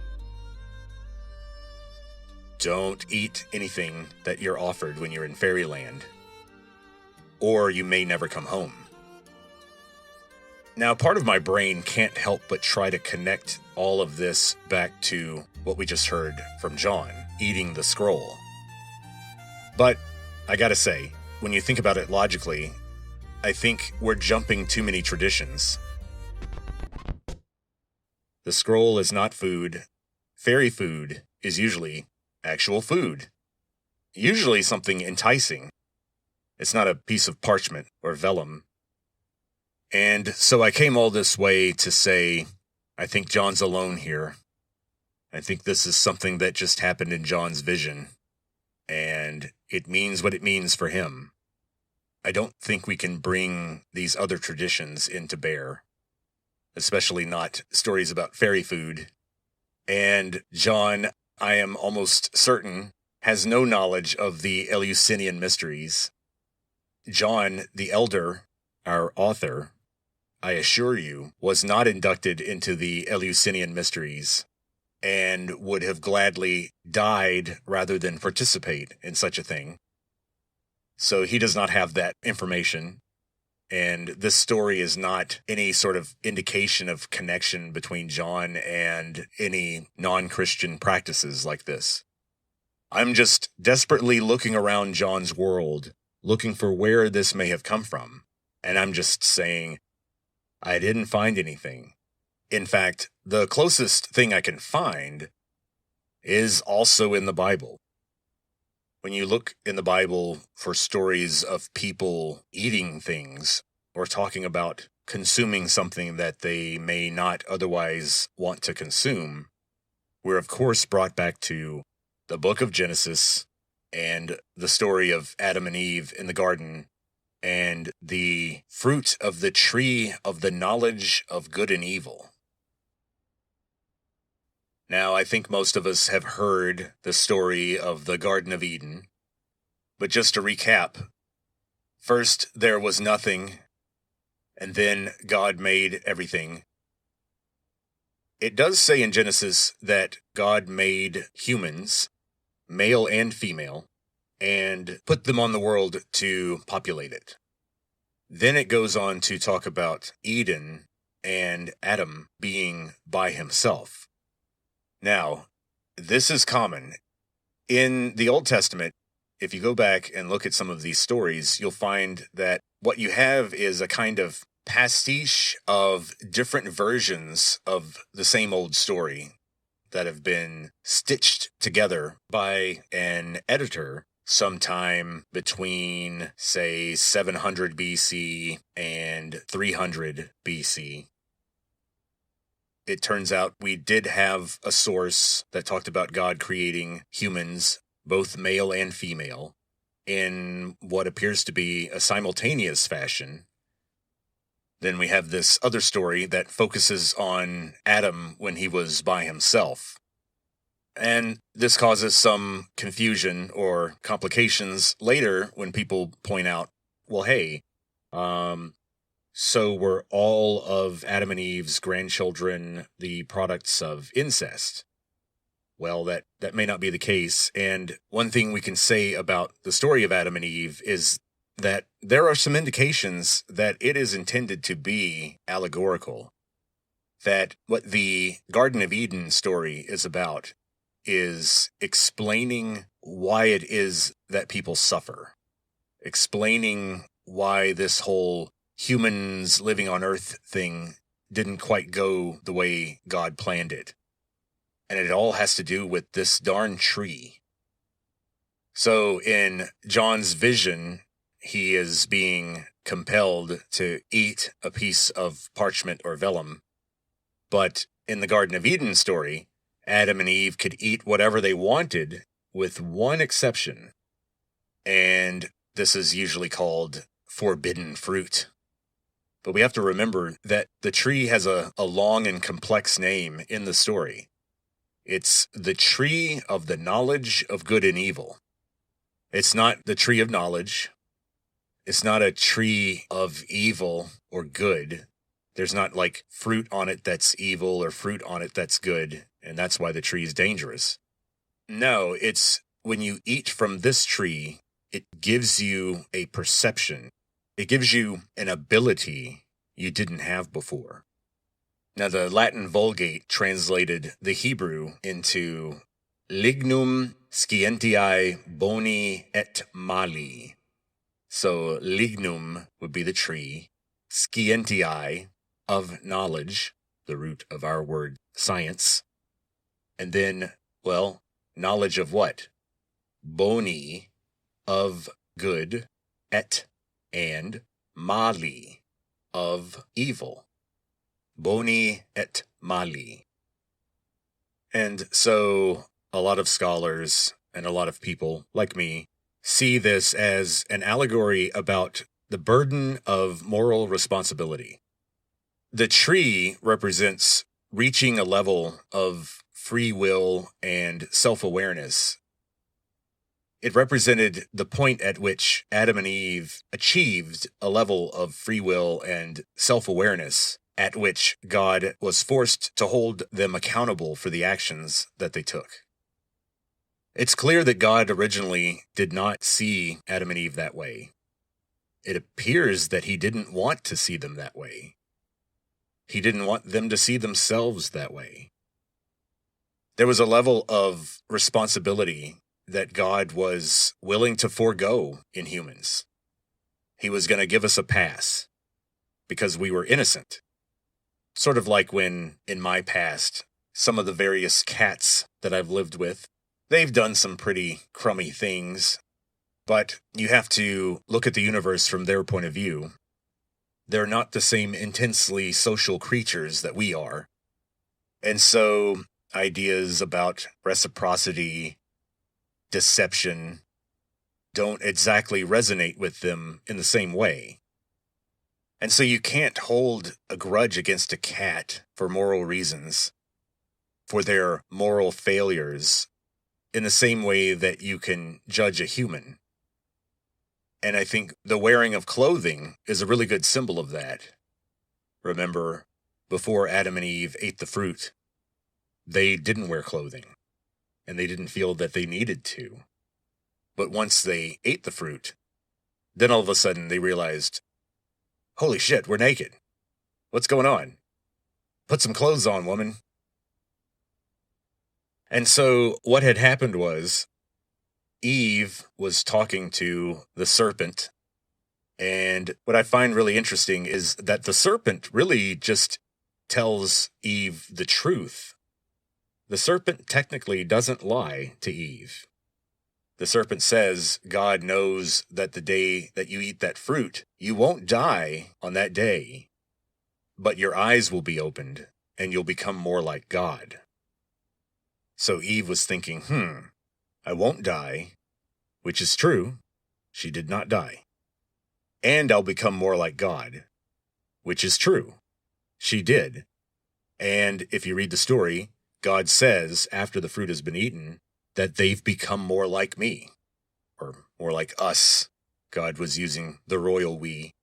Don't eat anything that you're offered when you're in fairyland, or you may never come home. Now, part of my brain can't help but try to connect all of this back to what we just heard from John, eating the scroll. But I gotta say, when you think about it logically, I think we're jumping too many traditions. The scroll is not food. Fairy food is usually actual food. Usually something enticing. It's not a piece of parchment or vellum. And so I came all this way to say, I think John's alone here. I think this is something that just happened in John's vision. And it means what it means for him. I don't think we can bring these other traditions into bear. Especially not stories about fairy food. And John, I am almost certain, has no knowledge of the Eleusinian mysteries. John, the elder, our author, I assure you, was not inducted into the Eleusinian mysteries and would have gladly died rather than participate in such a thing. So he does not have that information. And this story is not any sort of indication of connection between John and any non-Christian practices like this. I'm just desperately looking around John's world, looking for where this may have come from. And I'm just saying, I didn't find anything. In fact, the closest thing I can find is also in the Bible. When you look in the Bible for stories of people eating things, or talking about consuming something that they may not otherwise want to consume, we're of course brought back to the book of Genesis and the story of Adam and Eve in the garden and the fruit of the tree of the knowledge of good and evil. Now, I think most of us have heard the story of the Garden of Eden, but just to recap, first there was nothing, and then God made everything. It does say in Genesis that God made humans, male and female, and put them on the world to populate it. Then it goes on to talk about Eden and Adam being by himself. Now, this is common. In the Old Testament, if you go back and look at some of these stories, you'll find that what you have is a kind of pastiche of different versions of the same old story that have been stitched together by an editor sometime between, say, 700 BC and 300 BC. It turns out we did have a source that talked about God creating humans, both male and female, in what appears to be a simultaneous fashion. Then we have this other story that focuses on Adam when he was by himself. And this causes some confusion or complications later when people point out, well, hey, so were all of Adam and Eve's grandchildren the products of incest? Well, that may not be the case. And one thing we can say about the story of Adam and Eve is that there are some indications that it is intended to be allegorical. That what the Garden of Eden story is about is explaining why it is that people suffer. Explaining why this whole humans living on Earth thing didn't quite go the way God planned it. And it all has to do with this darn tree. So in John's vision, he is being compelled to eat a piece of parchment or vellum. But in the Garden of Eden story, Adam and Eve could eat whatever they wanted with one exception. And this is usually called forbidden fruit. But we have to remember that the tree has a long and complex name in the story. It's the tree of the knowledge of good and evil. It's not the tree of knowledge. It's not a tree of evil or good. There's not like fruit on it that's evil or fruit on it that's good, and that's why the tree is dangerous. No, it's when you eat from this tree, it gives you a perception. It gives you an ability you didn't have before. Now, the Latin Vulgate translated the Hebrew into lignum scientiae boni et mali. So lignum would be the tree, scientiae, of knowledge, the root of our word science, and then, well, knowledge of what? Boni, of good, et, and mali, of evil. Boni et mali. And so a lot of scholars and a lot of people like me see this as an allegory about the burden of moral responsibility. The tree represents reaching a level of free will and self-awareness. It represented the point at which Adam and Eve achieved a level of free will and self-awareness at which God was forced to hold them accountable for the actions that they took. It's clear that God originally did not see Adam and Eve that way. It appears that he didn't want to see them that way. He didn't want them to see themselves that way. There was a level of responsibility that God was willing to forego in humans. He was going to give us a pass because we were innocent. Sort of like when, in my past, some of the various cats that I've lived with, they've done some pretty crummy things, but you have to look at the universe from their point of view. they're not the same intensely social creatures that we are. And so ideas about reciprocity, deception, don't exactly resonate with them in the same way. And so you can't hold a grudge against a cat for moral reasons, for their moral failures, in the same way that you can judge a human. And I think the wearing of clothing is a really good symbol of that. Remember, before Adam and Eve ate the fruit, they didn't wear clothing, and they didn't feel that they needed to. But once they ate the fruit, then all of a sudden they realized, holy shit, we're naked. What's going on? Put some clothes on, woman. And so what had happened was Eve was talking to the serpent. And what I find really interesting is that the serpent really just tells Eve the truth. The serpent technically doesn't lie to Eve. The serpent says God knows that the day that you eat that fruit, you won't die on that day, but your eyes will be opened and you'll become more like God. So Eve was thinking, I won't die, which is true. She did not die. And I'll become more like God, which is true. She did. And if you read the story, God says after the fruit has been eaten that they've become more like me, or more like us. God was using the royal we.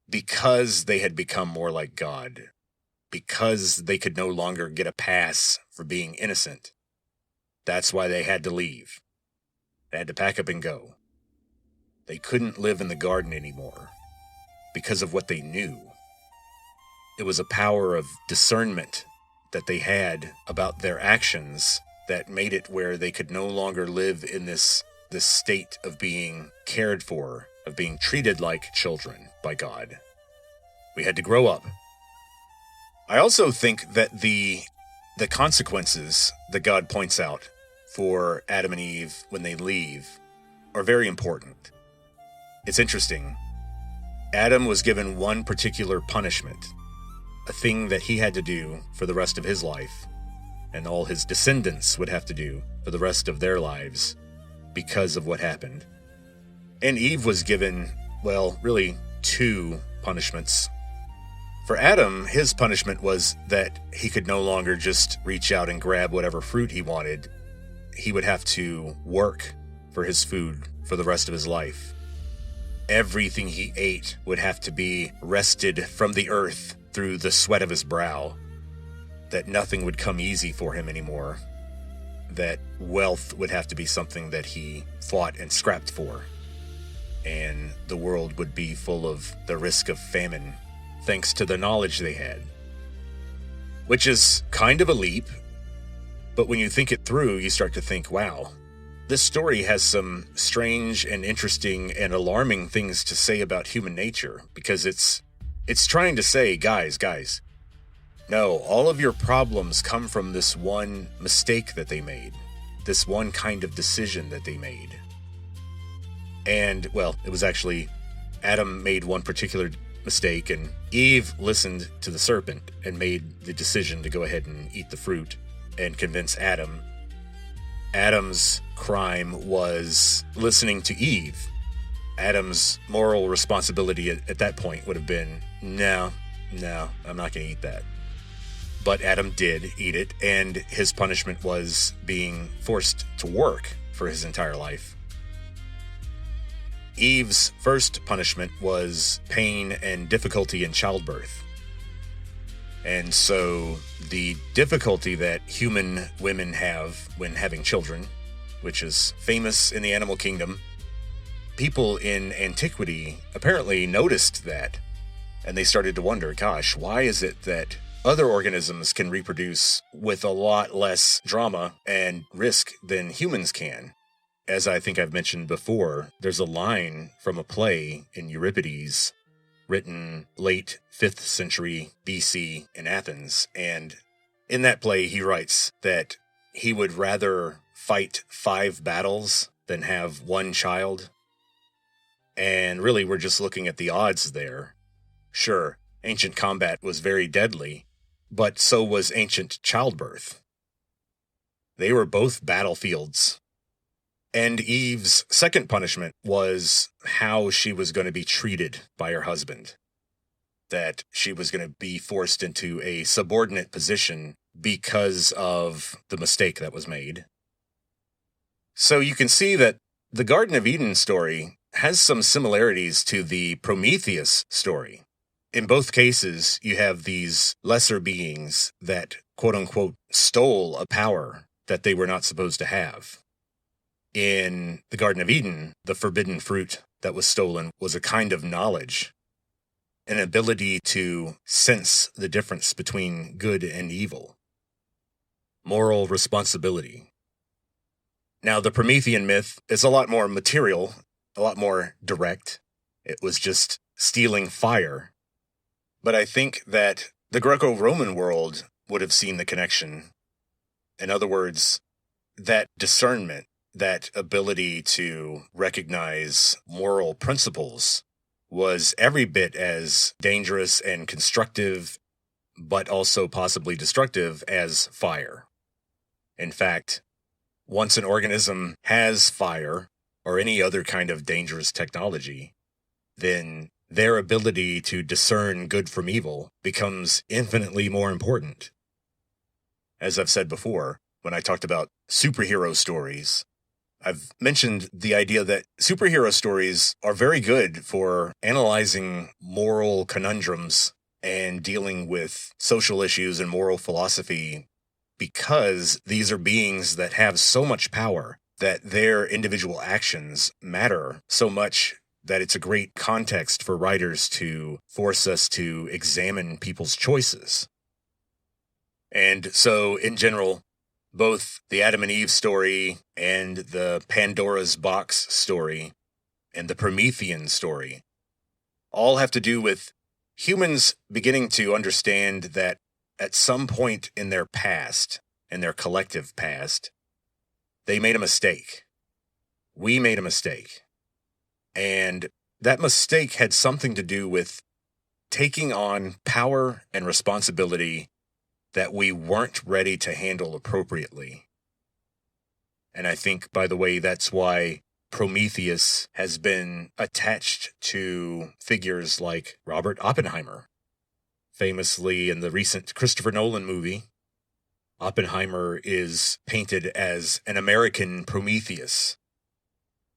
Because they had become more like God, because they could no longer get a pass for being innocent. That's why they had to leave. They had to pack up and go. They couldn't live in the garden anymore because of what they knew. It was a power of discernment that they had about their actions that made it where they could no longer live in this state of being cared for, of being treated like children by God. We had to grow up. I also think that the consequences that God points out for Adam and Eve when they leave are very important. It's interesting. Adam was given one particular punishment, a thing that he had to do for the rest of his life, and all his descendants would have to do for the rest of their lives because of what happened. And Eve was given, well, really two punishments. For Adam, his punishment was that he could no longer just reach out and grab whatever fruit he wanted. He would have to work for his food for the rest of his life. Everything he ate would have to be wrested from the earth through the sweat of his brow. That nothing would come easy for him anymore. That wealth would have to be something that he fought and scrapped for. And the world would be full of the risk of famine, thanks to the knowledge they had. Which is kind of a leap, but when you think it through, you start to think, wow, this story has some strange and interesting and alarming things to say about human nature, because it's trying to say, guys, no, all of your problems come from this one mistake that they made, this one kind of decision that they made. And, well, it was actually Adam made one particular mistake, and Eve listened to the serpent and made the decision to go ahead and eat the fruit and convince Adam. Adam's crime was listening to Eve. Adam's moral responsibility at that point would have been, no, I'm not going to eat that. But Adam did eat it, and his punishment was being forced to work for his entire life. Eve's first punishment was pain and difficulty in childbirth. And so the difficulty that human women have when having children, which is famous in the animal kingdom, people in antiquity apparently noticed that. And they started to wonder, gosh, why is it that other organisms can reproduce with a lot less drama and risk than humans can? As I think I've mentioned before, there's a line from a play in Euripides written late 5th century BC in Athens. And in that play, he writes that he would rather fight 5 battles than have one child. And really, we're just looking at the odds there. Sure, ancient combat was very deadly, but so was ancient childbirth. They were both battlefields. And Eve's second punishment was how she was going to be treated by her husband. That she was going to be forced into a subordinate position because of the mistake that was made. So you can see that the Garden of Eden story has some similarities to the Prometheus story. In both cases, you have these lesser beings that, quote-unquote, stole a power that they were not supposed to have. In the Garden of Eden, the forbidden fruit that was stolen was a kind of knowledge, an ability to sense the difference between good and evil, moral responsibility. Now, the Promethean myth is a lot more material, a lot more direct. It was just stealing fire. But I think that the Greco-Roman world would have seen the connection. In other words, that discernment, that ability to recognize moral principles was every bit as dangerous and constructive, but also possibly destructive as fire. In fact, once an organism has fire or any other kind of dangerous technology, then their ability to discern good from evil becomes infinitely more important. As I've said before, when I talked about superhero stories, I've mentioned the idea that superhero stories are very good for analyzing moral conundrums and dealing with social issues and moral philosophy, because these are beings that have so much power that their individual actions matter so much that it's a great context for writers to force us to examine people's choices. And so, in general, both the Adam and Eve story and the Pandora's Box story and the Promethean story all have to do with humans beginning to understand that at some point in their past, in their collective past, they made a mistake. We made a mistake. And that mistake had something to do with taking on power and responsibility that we weren't ready to handle appropriately. And I think, by the way, that's why Prometheus has been attached to figures like Robert Oppenheimer. Famously, in the recent Christopher Nolan movie, Oppenheimer is painted as an American Prometheus,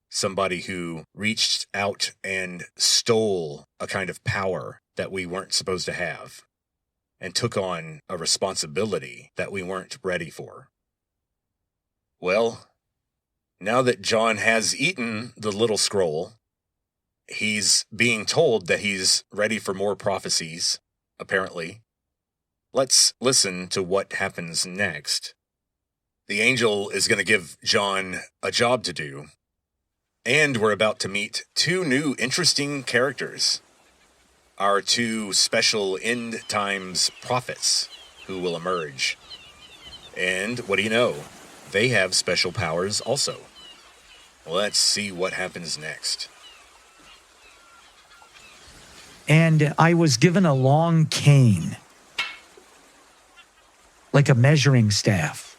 somebody who reached out and stole a kind of power that we weren't supposed to have, and took on a responsibility that we weren't ready for. Well, now that John has eaten the little scroll, he's being told that he's ready for more prophecies, apparently. Let's listen to what happens next. The angel is going to give John a job to do, and we're about to meet two new interesting characters. Our two special end times prophets who will emerge. And what do you know? They have special powers also. Let's see what happens next. And I was given a long cane, like a measuring staff.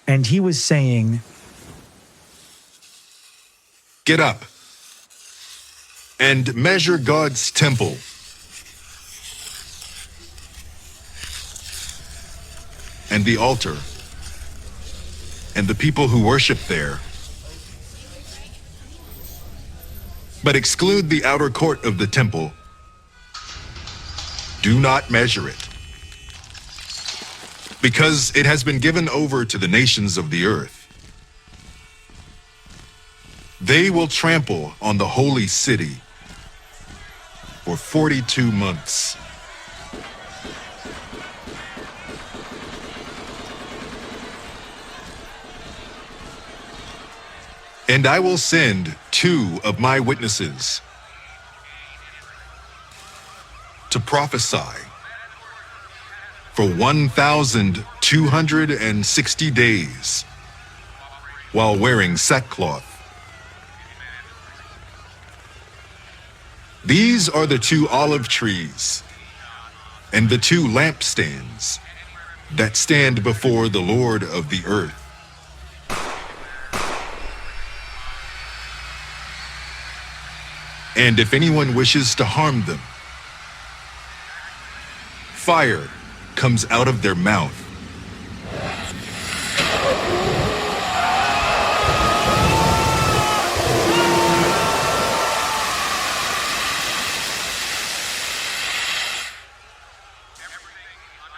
And he was saying, "Get up and measure God's temple. And the altar, and the people who worship there. But exclude the outer court of the temple. Do not measure it, because it has been given over to the nations of the earth. They will trample on the holy city for 42 months. And I will send 2 of my witnesses to prophesy for 1,260 days while wearing sackcloth. These are the 2 olive trees and the 2 lampstands that stand before the Lord of the earth. And if anyone wishes to harm them, fire comes out of their mouth.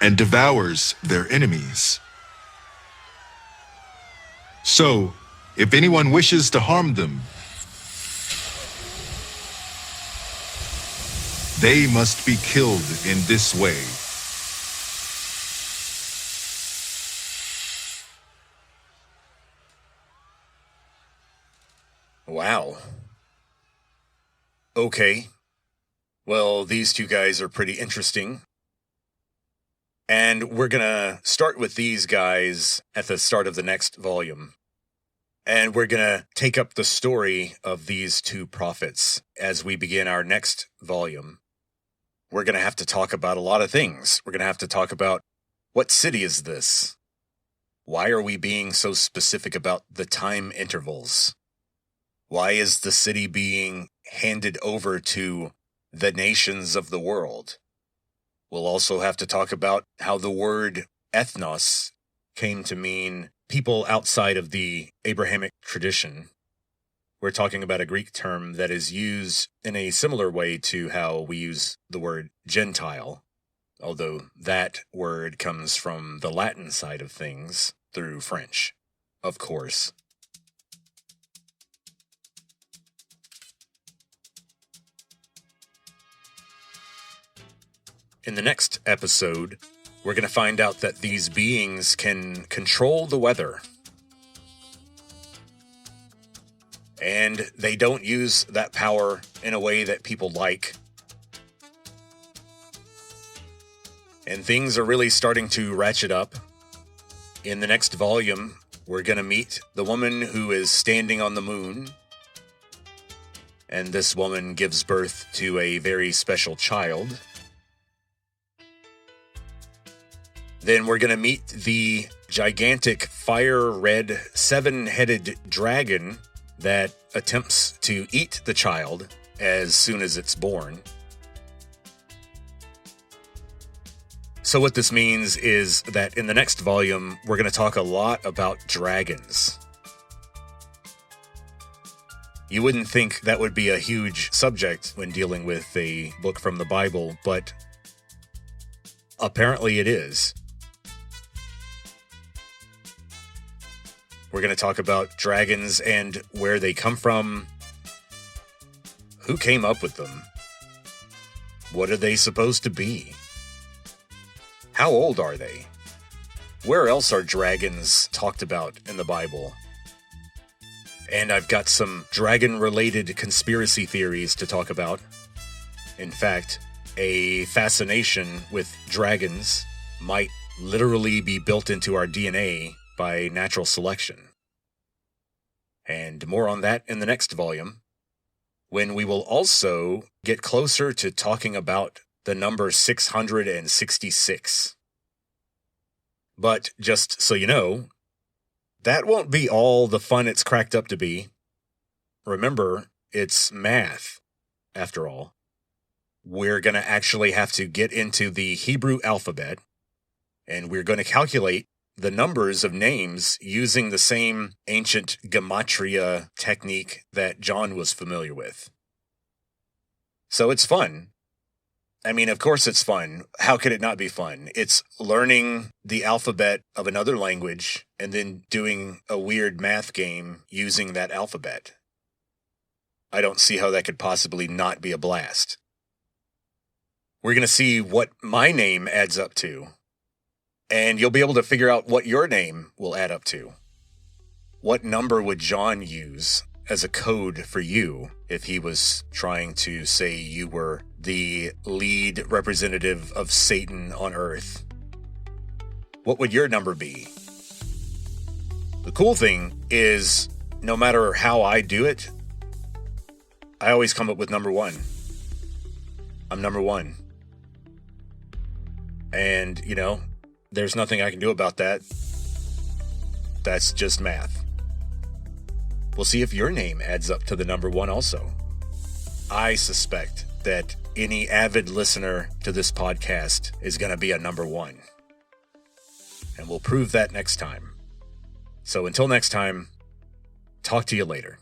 And devours their enemies. So, if anyone wishes to harm them, they must be killed in this way. Wow. Okay. Well, these 2 guys are pretty interesting. And we're going to start with these guys at the start of the next volume. And we're going to take up the story of these 2 prophets as we begin our next volume. We're going to have to talk about a lot of things. We're going to have to talk about, what city is this? Why are we being so specific about the time intervals? Why is the city being handed over to the nations of the world? We'll also have to talk about how the word ethnos came to mean people outside of the Abrahamic tradition. We're talking about a Greek term that is used in a similar way to how we use the word Gentile, although that word comes from the Latin side of things through French, of course. In the next episode, we're going to find out that these beings can control the weather. And they don't use that power in a way that people like. And things are really starting to ratchet up. In the next volume, we're going to meet the woman who is standing on the moon. And this woman gives birth to a very special child. Then we're going to meet the gigantic fire-red 7-headed dragon that attempts to eat the child as soon as it's born. So what this means is that in the next volume, we're going to talk a lot about dragons. You wouldn't think that would be a huge subject when dealing with a book from the Bible, but apparently it is. We're going to talk about dragons and where they come from. Who came up with them? What are they supposed to be? How old are they? Where else are dragons talked about in the Bible? And I've got some dragon-related conspiracy theories to talk about. In fact, a fascination with dragons might literally be built into our DNA by natural selection. And more on that in the next volume, when we will also get closer to talking about the number 666. But just so you know, that won't be all the fun it's cracked up to be. Remember, it's math, after all. We're going to actually have to get into the Hebrew alphabet, and we're going to calculate the numbers of names using the same ancient gematria technique that John was familiar with. So it's fun. I mean, of course it's fun. How could it not be fun? It's learning the alphabet of another language and then doing a weird math game using that alphabet. I don't see how that could possibly not be a blast. We're going to see what my name adds up to. And you'll be able to figure out what your name will add up to. What number would John use as a code for you if he was trying to say you were the lead representative of Satan on Earth? What would your number be? The cool thing is, no matter how I do it, I always come up with number 1. I'm number one. And, there's nothing I can do about that. That's just math. We'll see if your name adds up to the number one also. I suspect that any avid listener to this podcast is going to be a number one. And we'll prove that next time. So until next time, talk to you later.